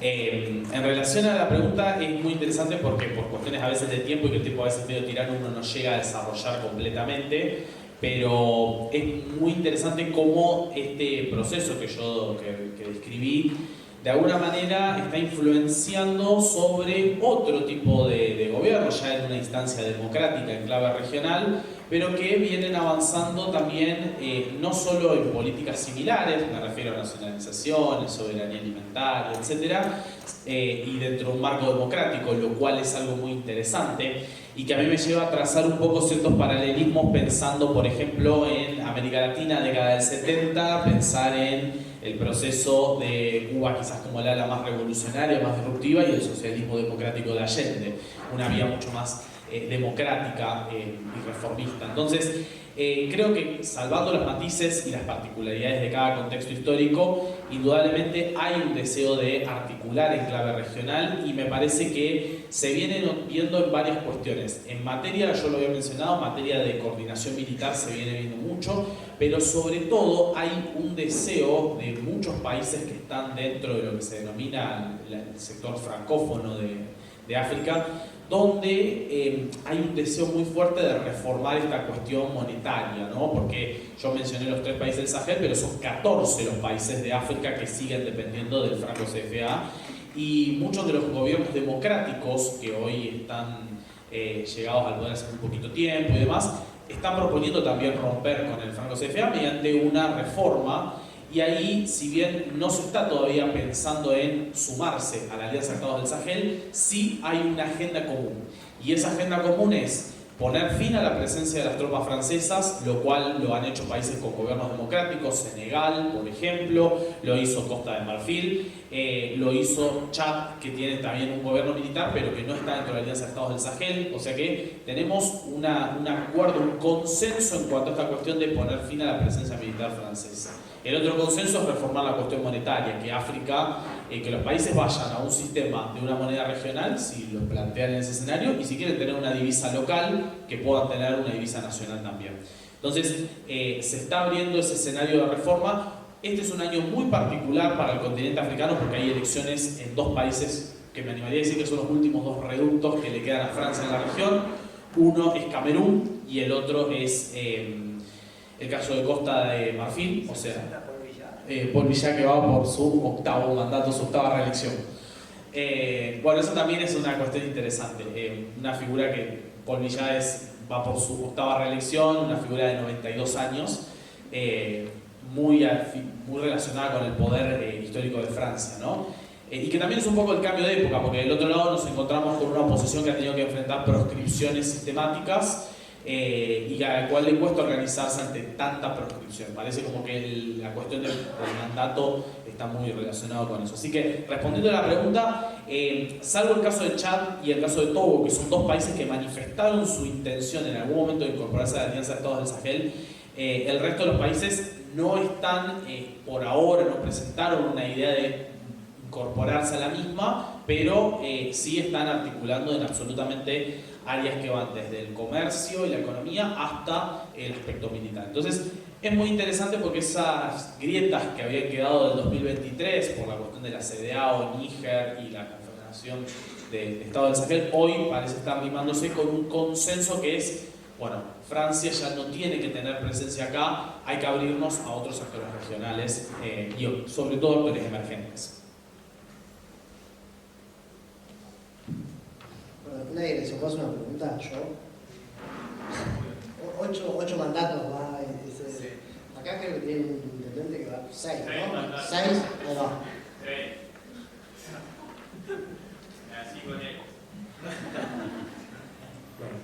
En relación a la pregunta, es muy interesante porque por cuestiones a veces de tiempo y que el tiempo a veces medio tirano uno no llega a desarrollar completamente, pero es muy interesante cómo este proceso que describí de alguna manera está influenciando sobre otro tipo de gobierno, ya en una instancia democrática en clave regional, pero que vienen avanzando también no solo en políticas similares, me refiero a nacionalizaciones, soberanía alimentaria, etcétera, y dentro de un marco democrático, lo cual es algo muy interesante y que a mí me lleva a trazar un poco ciertos paralelismos pensando, por ejemplo, en América Latina, década del 70, pensar en el proceso de Cuba quizás como la ala más revolucionaria, más disruptiva, y el socialismo democrático de Allende, una vía mucho más democrática y reformista. Entonces, creo que salvando los matices y las particularidades de cada contexto histórico, indudablemente hay un deseo de articular en clave regional y me parece que se viene viendo en varias cuestiones. En materia, yo lo había mencionado, en materia de coordinación militar se viene viendo mucho, pero sobre todo hay un deseo de muchos países que están dentro de lo que se denomina el sector francófono de África, donde hay un deseo muy fuerte de reformar esta cuestión monetaria, ¿no? Porque yo mencioné los 3 países del Sahel, pero son 14 los países de África que siguen dependiendo del franco CFA, y muchos de los gobiernos democráticos que hoy están llegados al poder hace muy poquito tiempo y demás, están proponiendo también romper con el franco CFA mediante una reforma. Y ahí, si bien no se está todavía pensando en sumarse a la Alianza de Estados del Sahel, sí hay una agenda común. Y esa agenda común es poner fin a la presencia de las tropas francesas, lo cual lo han hecho países con gobiernos democráticos, Senegal, por ejemplo, lo hizo Costa de Marfil, lo hizo Chad, que tiene también un gobierno militar, pero que no está dentro de la Alianza de Estados del Sahel. O sea que tenemos un acuerdo, un consenso en cuanto a esta cuestión de poner fin a la presencia militar francesa. El otro consenso es reformar la cuestión monetaria, que África, que los países vayan a un sistema de una moneda regional, si lo plantean en ese escenario, y si quieren tener una divisa local, que puedan tener una divisa nacional también. Entonces, se está abriendo ese escenario de reforma. Este es un año muy particular para el continente africano porque hay elecciones en 2 países que me animaría a decir que son los últimos 2 reductos que le quedan a Francia en la región. Uno es Camerún y el otro es el caso de Costa de Marfil, o sea, Paul Biya, que va por su 8º mandato, su 8ª reelección. Bueno, eso también es una cuestión interesante. Una figura que Paul Biya va por su 8ª reelección, una figura de 92 años, muy relacionada con el poder histórico de Francia, ¿no? Y que también es un poco el cambio de época, porque del otro lado nos encontramos con una oposición que ha tenido que enfrentar proscripciones sistemáticas, y a la cual le cuesta organizarse ante tanta proscripción. Parece como que la cuestión del mandato está muy relacionado con eso. Así que, respondiendo a la pregunta, salvo el caso de Chad y el caso de Togo, que son 2 países que manifestaron su intención en algún momento de incorporarse a la Alianza de Estados del Sahel, el resto de los países no están, por ahora, no presentaron una idea de incorporarse a la misma, pero sí están articulando en absolutamente áreas que van desde el comercio y la economía hasta el aspecto militar. Entonces, es muy interesante porque esas grietas que habían quedado del 2023 por la cuestión de la CEDEAO, Níger y la Confederación de Estado del Sahel, hoy parece estar rimándose con un consenso que es, bueno, Francia ya no tiene que tener presencia acá, hay que abrirnos a otros actores regionales y sobre todo actores emergentes. Nadie les hace una pregunta, yo. 8 mandatos va. Acá creo que tiene un intendente que va 6, Seis ¿no? mandatos. 6, ahí va. Así con él. Bueno,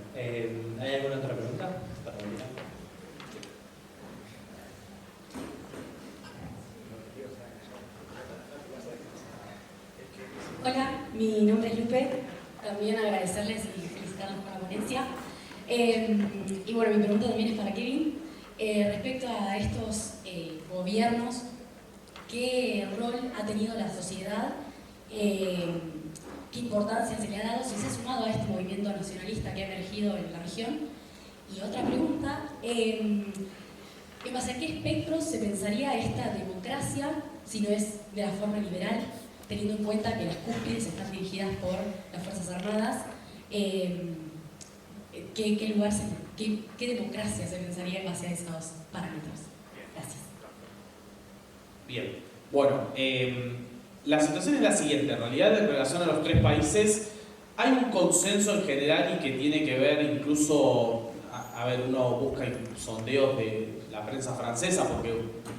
¿hay alguna otra pregunta? Para terminar. Hola, mi nombre es Lupe. También agradecerles y felicitarlos por la ponencia. Y bueno, mi pregunta también es para Kevin. Respecto a estos gobiernos, ¿qué rol ha tenido la sociedad? ¿Qué importancia se le ha dado? ¿Si se ha sumado a este movimiento nacionalista que ha emergido en la región? Y otra pregunta, ¿en base a qué espectro se pensaría esta democracia si no es de la forma liberal, teniendo en cuenta que las cúspides están dirigidas por las Fuerzas Armadas? ¿Qué democracia se pensaría en base a esos parámetros? Gracias. Bien, bueno, la situación es la siguiente. En realidad, en relación a los tres países, hay un consenso en general y que tiene que ver incluso, a ver, uno busca sondeos de la prensa francesa, porque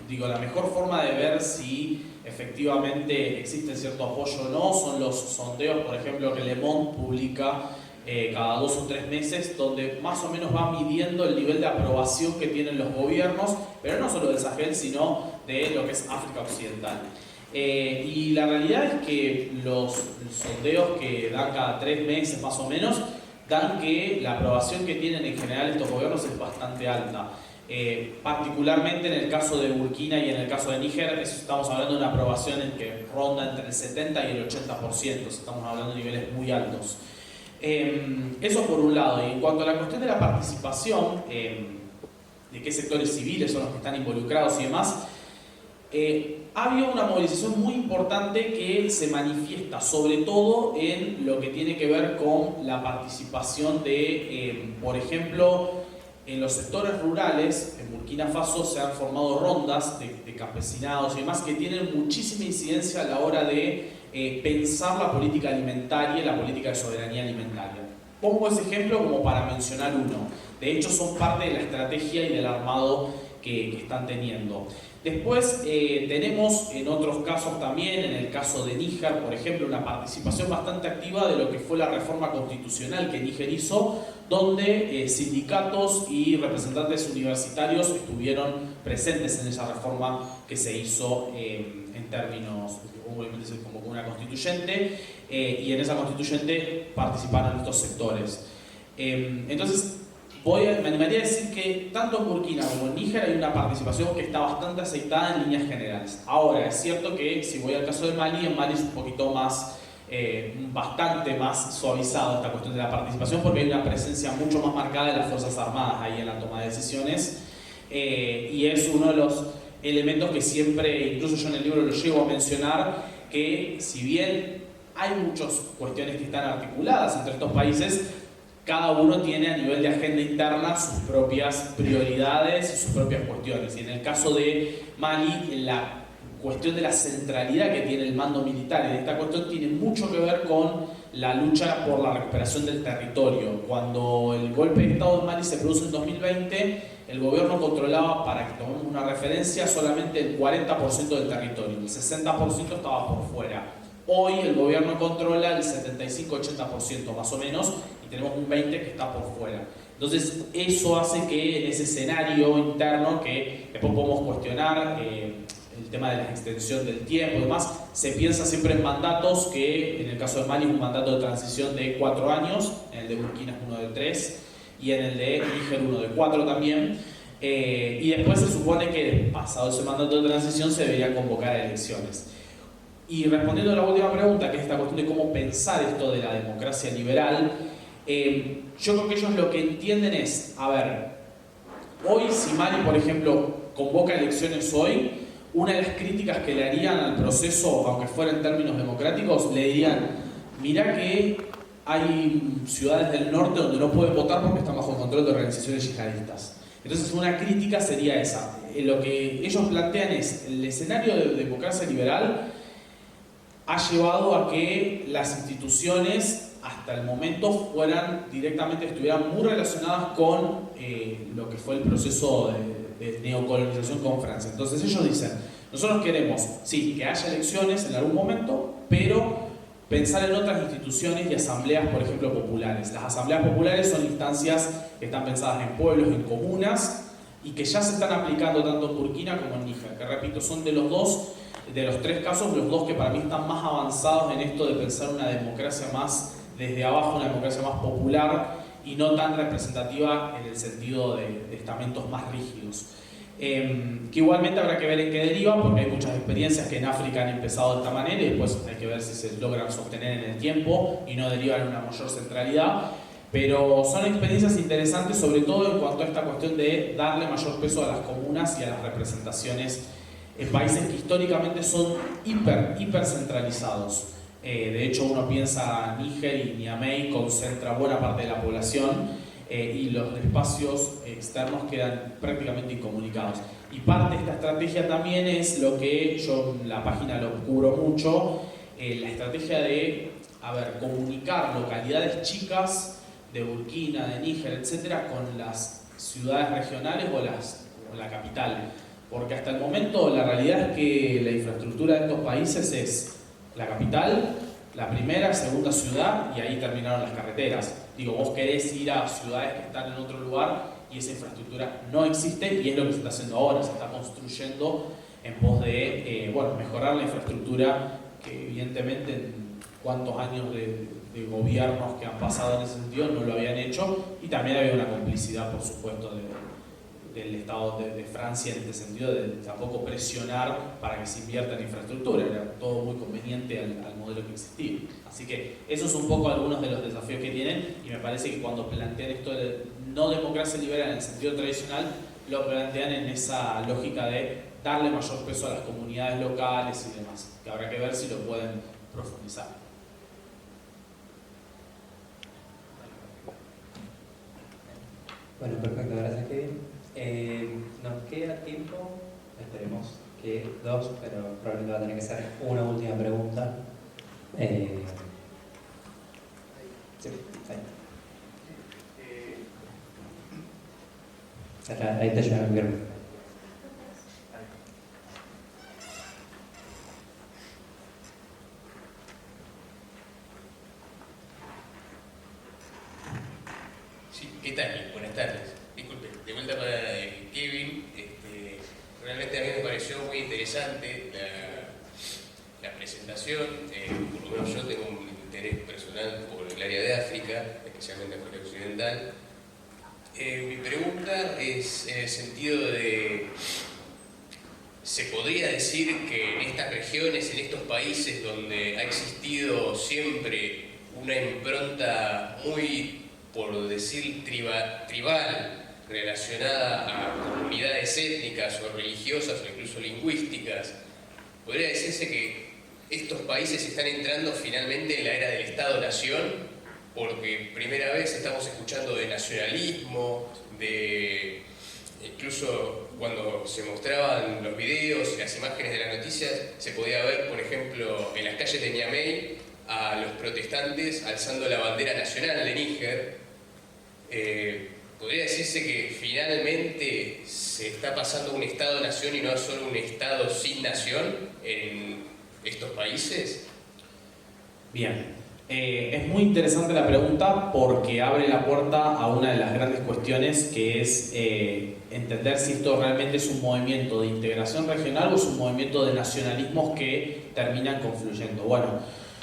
digo, la mejor forma de ver si efectivamente existe cierto apoyo o no son los sondeos, por ejemplo, que Le Monde publica cada 2 o 3 meses, donde más o menos va midiendo el nivel de aprobación que tienen los gobiernos, pero no solo del Sahel, sino de lo que es África Occidental. Y la realidad es que los sondeos que dan cada 3 meses más o menos, dan que la aprobación que tienen en general estos gobiernos es bastante alta. Particularmente en el caso de Burkina y en el caso de Níger, estamos hablando de una aprobación en que ronda entre el 70 y el 80%, estamos hablando de niveles muy altos. Eso por un lado. Y en cuanto a la cuestión de la participación, de qué sectores civiles son los que están involucrados y demás, ha habido una movilización muy importante que se manifiesta sobre todo en lo que tiene que ver con la participación de, por ejemplo, en los sectores rurales. En Burkina Faso se han formado rondas de campesinados y demás que tienen muchísima incidencia a la hora de pensar la política alimentaria y la política de soberanía alimentaria. Pongo ese ejemplo como para mencionar uno. De hecho, son parte de la estrategia y del armado que están teniendo. Después tenemos en otros casos también, en el caso de Níger, por ejemplo, una participación bastante activa de lo que fue la reforma constitucional que Níger hizo, donde sindicatos y representantes universitarios estuvieron presentes en esa reforma que se hizo en términos, obviamente como una constituyente, y en esa constituyente participaron estos sectores. Entonces, me animaría a decir que tanto en Burkina como en Níger hay una participación que está bastante aceitada en líneas generales. Ahora, es cierto que si voy al caso de Mali, en Mali es un poquito más, bastante más suavizado esta cuestión de la participación, porque hay una presencia mucho más marcada de las Fuerzas Armadas ahí en la toma de decisiones, y es uno de los elementos que siempre, incluso yo en el libro lo llego a mencionar, que si bien hay muchas cuestiones que están articuladas entre estos países, cada uno tiene a nivel de agenda interna sus propias prioridades y sus propias cuestiones. Y en el caso de Mali, la cuestión de la centralidad que tiene el mando militar en esta cuestión tiene mucho que ver con la lucha por la recuperación del territorio. Cuando el golpe de Estado en Mali se produce en 2020, el gobierno controlaba, para que tomemos una referencia, solamente el 40% del territorio, el 60% estaba por fuera. Hoy el gobierno controla el 75-80% más o menos, y tenemos un 20% que está por fuera. Entonces eso hace que en ese escenario interno, que después podemos cuestionar el tema de la extensión del tiempo y demás, se piensa siempre en mandatos, que en el caso de Mali es un mandato de transición de 4 años, en el de Burkina es uno de 3, y en el de Níger uno de 4 también, y después se supone que pasado ese mandato de transición se deberían convocar elecciones. Y respondiendo a la última pregunta, que es esta cuestión de cómo pensar esto de la democracia liberal, yo creo que ellos lo que entienden es, a ver, hoy si Mali, por ejemplo, convoca elecciones hoy, una de las críticas que le harían al proceso, aunque fuera en términos democráticos, le dirían, mirá que hay ciudades del norte donde no pueden votar porque están bajo control de organizaciones yihadistas. Entonces una crítica sería esa. Lo que ellos plantean es, el escenario de democracia liberal ha llevado a que las instituciones hasta el momento estuvieran muy relacionadas con lo que fue el proceso de neocolonización con Francia. Entonces ellos dicen, nosotros queremos, sí, que haya elecciones en algún momento, pero pensar en otras instituciones y asambleas, por ejemplo, populares. Las asambleas populares son instancias que están pensadas en pueblos, en comunas, y que ya se están aplicando tanto en Burkina como en Níger, que repito, son de los tres casos, los dos que para mí están más avanzados en esto de pensar una democracia más desde abajo, una democracia más popular y no tan representativa en el sentido de estamentos más rígidos. Que igualmente habrá que ver en qué deriva, porque hay muchas experiencias que en África han empezado de esta manera y después hay que ver si se logran sostener en el tiempo y no derivan en una mayor centralidad. Pero son experiencias interesantes, sobre todo en cuanto a esta cuestión de darle mayor peso a las comunas y a las representaciones en países que históricamente son hiper centralizados. De hecho, uno piensa Níger y Niamey concentra buena parte de la población y los espacios externos quedan prácticamente incomunicados. Y parte de esta estrategia también es lo que yo en la página lo cubro mucho, la estrategia de comunicar localidades chicas de Burkina, de Níger, etcétera, con las ciudades regionales o la capital. Porque hasta el momento la realidad es que la infraestructura de estos países es la capital, la primera, segunda ciudad y ahí terminaron las carreteras. Digo, vos querés ir a ciudades que están en otro lugar y esa infraestructura no existe y es lo que se está haciendo ahora, se está construyendo en pos de mejorar la infraestructura que evidentemente en cuántos años de gobiernos que han pasado en ese sentido no lo habían hecho y también había una complicidad, por supuesto, del Estado de Francia en este sentido de tampoco presionar para que se invierta en infraestructura, era todo muy conveniente al modelo que existía. Así que esos son un poco algunos de los desafíos que tienen y me parece que cuando plantean esto de no democracia liberal en el sentido tradicional, lo plantean en esa lógica de darle mayor peso a las comunidades locales y demás, que habrá que ver si lo pueden profundizar. Bueno, perfecto, gracias Kevin. Nos queda tiempo, esperemos que 2, pero probablemente va a tener que ser una última pregunta. Sí, ahí. Ahí te llega el micrófono. Sí, ¿qué tal? Buenas tardes. Disculpe, de vuelta para Kevin. Realmente a mí me pareció muy interesante la presentación. Por lo menos yo tengo un interés personal por el área de África, especialmente África Occidental. Mi pregunta es en el sentido de, ¿se podría decir que en estas regiones, en estos países donde ha existido siempre una impronta muy, por decir, tribal, relacionada a comunidades étnicas o religiosas o incluso lingüísticas, podría decirse que estos países están entrando finalmente en la era del Estado-Nación? Porque primera vez estamos escuchando de nacionalismo, incluso cuando se mostraban los videos y las imágenes de las noticias, se podía ver, por ejemplo, en las calles de Niamey a los protestantes alzando la bandera nacional de Níger. ¿Podría decirse que finalmente se está pasando un Estado-Nación y no solo un Estado sin nación en estos países? Bien. Es muy interesante la pregunta porque abre la puerta a una de las grandes cuestiones que es entender si esto realmente es un movimiento de integración regional o es un movimiento de nacionalismos que terminan confluyendo. Bueno,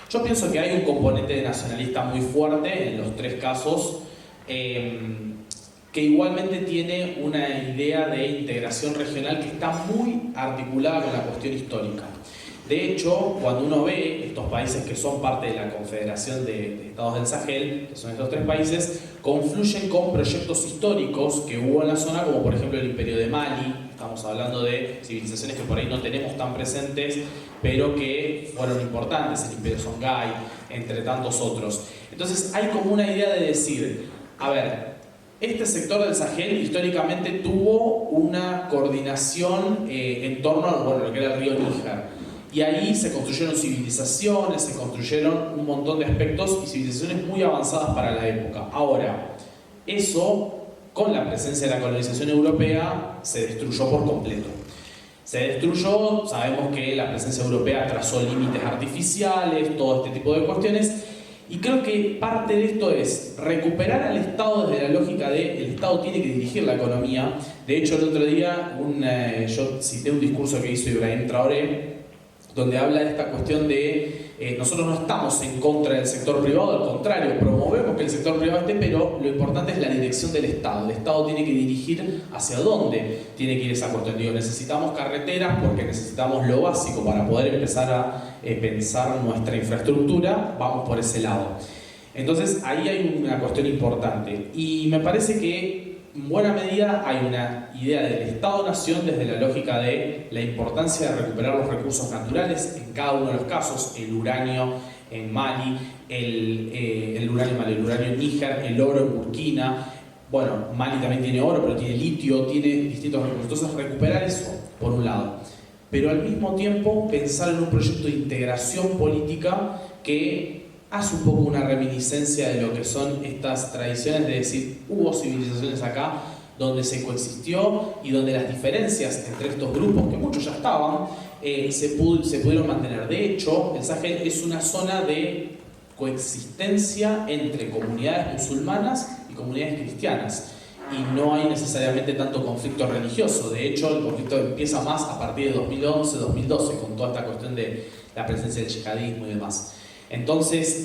yo pienso que hay un componente de nacionalista muy fuerte en los tres casos que igualmente tiene una idea de integración regional que está muy articulada con la cuestión histórica. De hecho, cuando uno ve estos países que son parte de la Confederación de Estados del Sahel, que son estos tres países, confluyen con proyectos históricos que hubo en la zona, como por ejemplo el Imperio de Mali. Estamos hablando de civilizaciones que por ahí no tenemos tan presentes, pero que fueron importantes, el Imperio Songhai, entre tantos otros. Entonces hay como una idea de decir, a ver, este sector del Sahel históricamente tuvo una coordinación en torno a lo que era el río Níger. Y ahí se construyeron civilizaciones, se construyeron un montón de aspectos y civilizaciones muy avanzadas para la época. Ahora, eso con la presencia de la colonización europea se destruyó por completo. Se destruyó, sabemos que la presencia europea trazó límites artificiales, todo este tipo de cuestiones, y creo que parte de esto es recuperar al Estado desde la lógica de el Estado tiene que dirigir la economía. De hecho, el otro día yo cité un discurso que hizo Ibrahim Traoré, donde habla de esta cuestión de nosotros no estamos en contra del sector privado, al contrario, promovemos que el sector privado esté, pero lo importante es la dirección del Estado. El Estado tiene que dirigir hacia dónde tiene que ir esa cuestión. Digo, necesitamos carreteras porque necesitamos lo básico para poder empezar a pensar nuestra infraestructura, vamos por ese lado. Entonces ahí hay una cuestión importante y me parece que en buena medida hay una idea del Estado-Nación desde la lógica de la importancia de recuperar los recursos naturales en cada uno de los casos, el uranio en Mali, el uranio en Níger, el oro en Burkina. Bueno, Mali también tiene oro, pero tiene litio, tiene distintos recursos. Entonces recuperar eso, por un lado. Pero al mismo tiempo pensar en un proyecto de integración política que hace un poco una reminiscencia de lo que son estas tradiciones de decir, hubo civilizaciones acá donde se coexistió y donde las diferencias entre estos grupos, que muchos ya estaban, se pudieron mantener. De hecho, el Sahel es una zona de coexistencia entre comunidades musulmanas y comunidades cristianas. Y no hay necesariamente tanto conflicto religioso. De hecho, el conflicto empieza más a partir de 2011-2012, con toda esta cuestión de la presencia del yihadismo y demás. Entonces,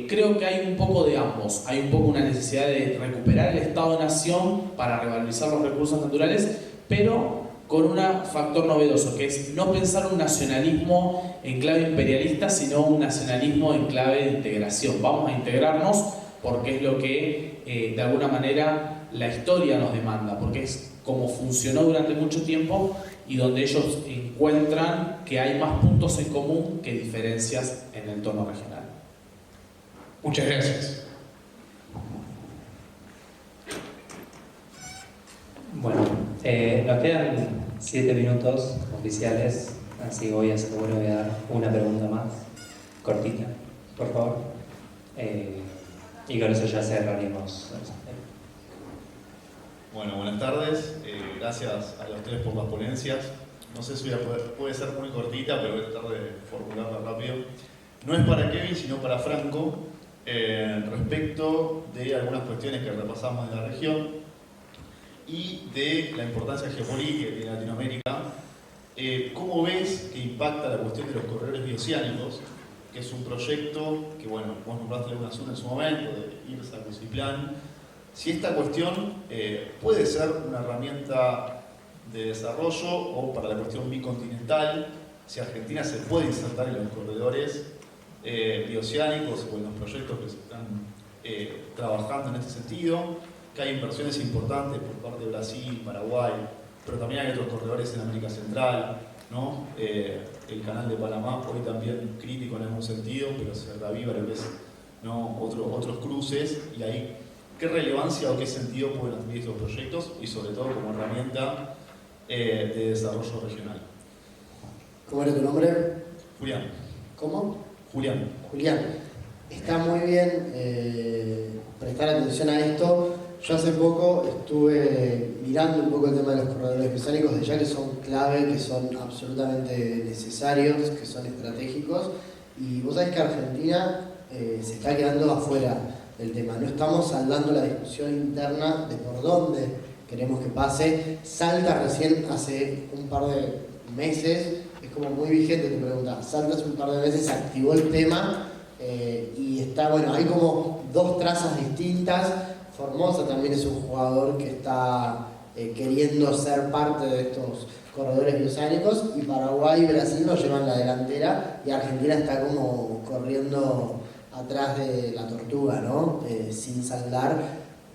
creo que hay un poco de ambos. Hay un poco una necesidad de recuperar el Estado-Nación para revalorizar los recursos naturales, pero con un factor novedoso, que es no pensar un nacionalismo en clave imperialista, sino un nacionalismo en clave de integración. Vamos a integrarnos porque es lo que, de alguna manera, la historia nos demanda, porque es como funcionó durante mucho tiempo y donde ellos encuentran que hay más puntos en común que diferencias en el entorno regional. Muchas gracias. Bueno, nos quedan 7 minutos oficiales, así voy a dar una pregunta más, cortita, por favor. Y con eso ya cerraremos. Bueno, buenas tardes. Gracias a los tres por las ponencias. No sé si puede ser muy cortita, pero voy a tratar de formularla rápido. No es para Kevin, sino para Franco, respecto de algunas cuestiones que repasamos de la región y de la importancia geopolítica que tiene Latinoamérica. ¿Cómo ves que impacta la cuestión de los corredores bioceánicos, que es un proyecto que, bueno, vos nombraste la UNASUR en su momento, de IRSA, Cusiplan? Si esta cuestión puede ser una herramienta de desarrollo o para la cuestión bicontinental, si Argentina se puede insertar en los corredores bioceánicos o en los proyectos que se están trabajando en este sentido, que hay inversiones importantes por parte de Brasil, Paraguay, pero también hay otros corredores en América Central, ¿no? El canal de Panamá, hoy también crítico en algún sentido, pero se reaviva lo que es, ¿no? otros cruces, y ahí ¿qué relevancia o qué sentido pueden adquirir estos proyectos y sobre todo como herramienta de desarrollo regional? ¿Cómo era tu nombre? Julián. ¿Cómo? Julián. Julián. Está muy bien prestar atención a esto. Yo hace poco estuve mirando un poco el tema de los corredores bioceánicos, de ya que son clave, que son absolutamente necesarios, que son estratégicos. Y vos sabés que Argentina se está quedando afuera del tema. No estamos saldando la discusión interna de por dónde queremos que pase. Salta recién hace un par de meses, es como muy vigente tu pregunta. Salta hace un par de meses, se activó el tema y está, bueno, hay como dos trazas distintas. Formosa también es un jugador que está queriendo ser parte de estos corredores bioceánicos, y Paraguay y Brasil nos llevan la delantera y Argentina está como corriendo atrás de la tortuga, ¿no? Sin saldar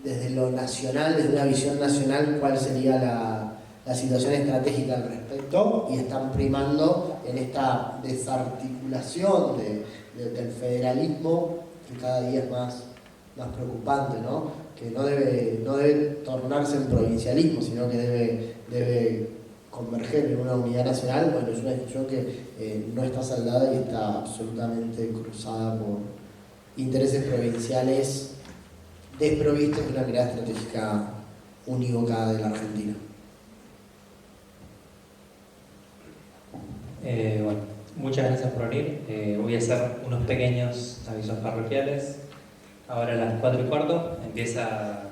desde lo nacional, desde una visión nacional, cuál sería la situación estratégica al respecto, y están primando en esta desarticulación del federalismo que cada día es más preocupante, ¿no? Que no debe tornarse en provincialismo, sino que debe converger en una unidad nacional. Bueno, es una discusión que no está saldada y está absolutamente cruzada por intereses provinciales desprovistos de una mirada estratégica unívoca de la Argentina. Bueno, muchas gracias por venir. Voy a hacer unos pequeños avisos parroquiales. Ahora a las 4:15 empieza,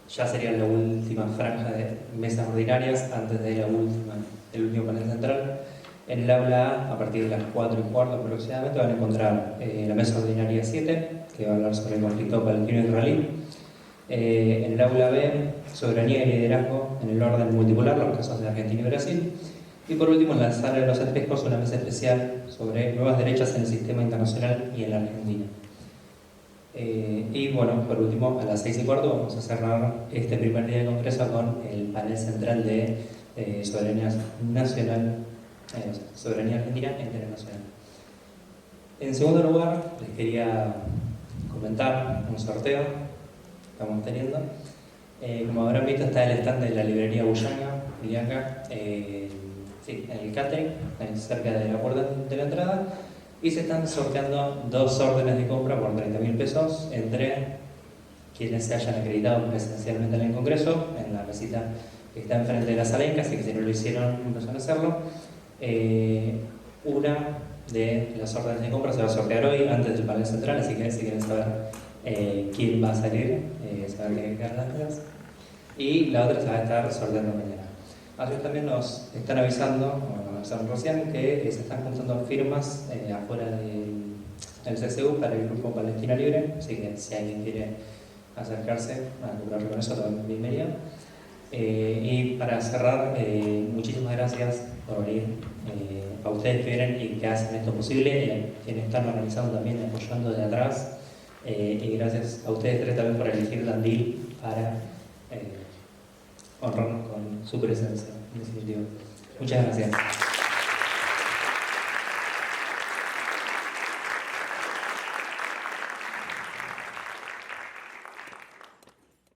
ya sería la última franja de mesas ordinarias antes de el último panel central. En el aula A partir de las 4:15 aproximadamente, van a encontrar la mesa ordinaria 7, que va a hablar sobre el conflicto palestino-israelí. En el aula B, soberanía y liderazgo en el orden multipolar, los casos de Argentina y Brasil. Y por último, en la sala de los espejos, una mesa especial sobre nuevas derechas en el sistema internacional y en la Argentina. Y bueno, por último, a las 6:15 vamos a cerrar este primer día de congreso con el panel central de soberanía nacional, soberanía argentina e internacional. En segundo lugar, les quería comentar un sorteo que estamos teniendo. Como habrán visto, está el stand de la librería Bullanga, en el catering, cerca de la puerta de la entrada, y se están sorteando 2 órdenes de compra por 30.000 pesos entre quienes se hayan acreditado presencialmente en el congreso, en la mesita que está enfrente de la sala Inca, así que si no lo hicieron, empiezan a hacerlo. Una de las órdenes de compra se va a sortear hoy antes del panel central, así que si quieren saber quién va a salir, saber qué quedan las cosas. Y la otra se va a estar sorteando mañana. Ayer también nos están avisando, como nos avisaron recién, que se están juntando firmas afuera del CCU para el grupo Palestina Libre, así que si alguien quiere acercarse a colaborar con eso, también bienvenido. Y para cerrar, muchísimas gracias por venir, a ustedes que vienen y que hacen esto posible, quienes están organizando también, apoyando de atrás, y gracias a ustedes tres también por elegir Tandil para honrarnos con su presencia, en definitiva. Muchas gracias.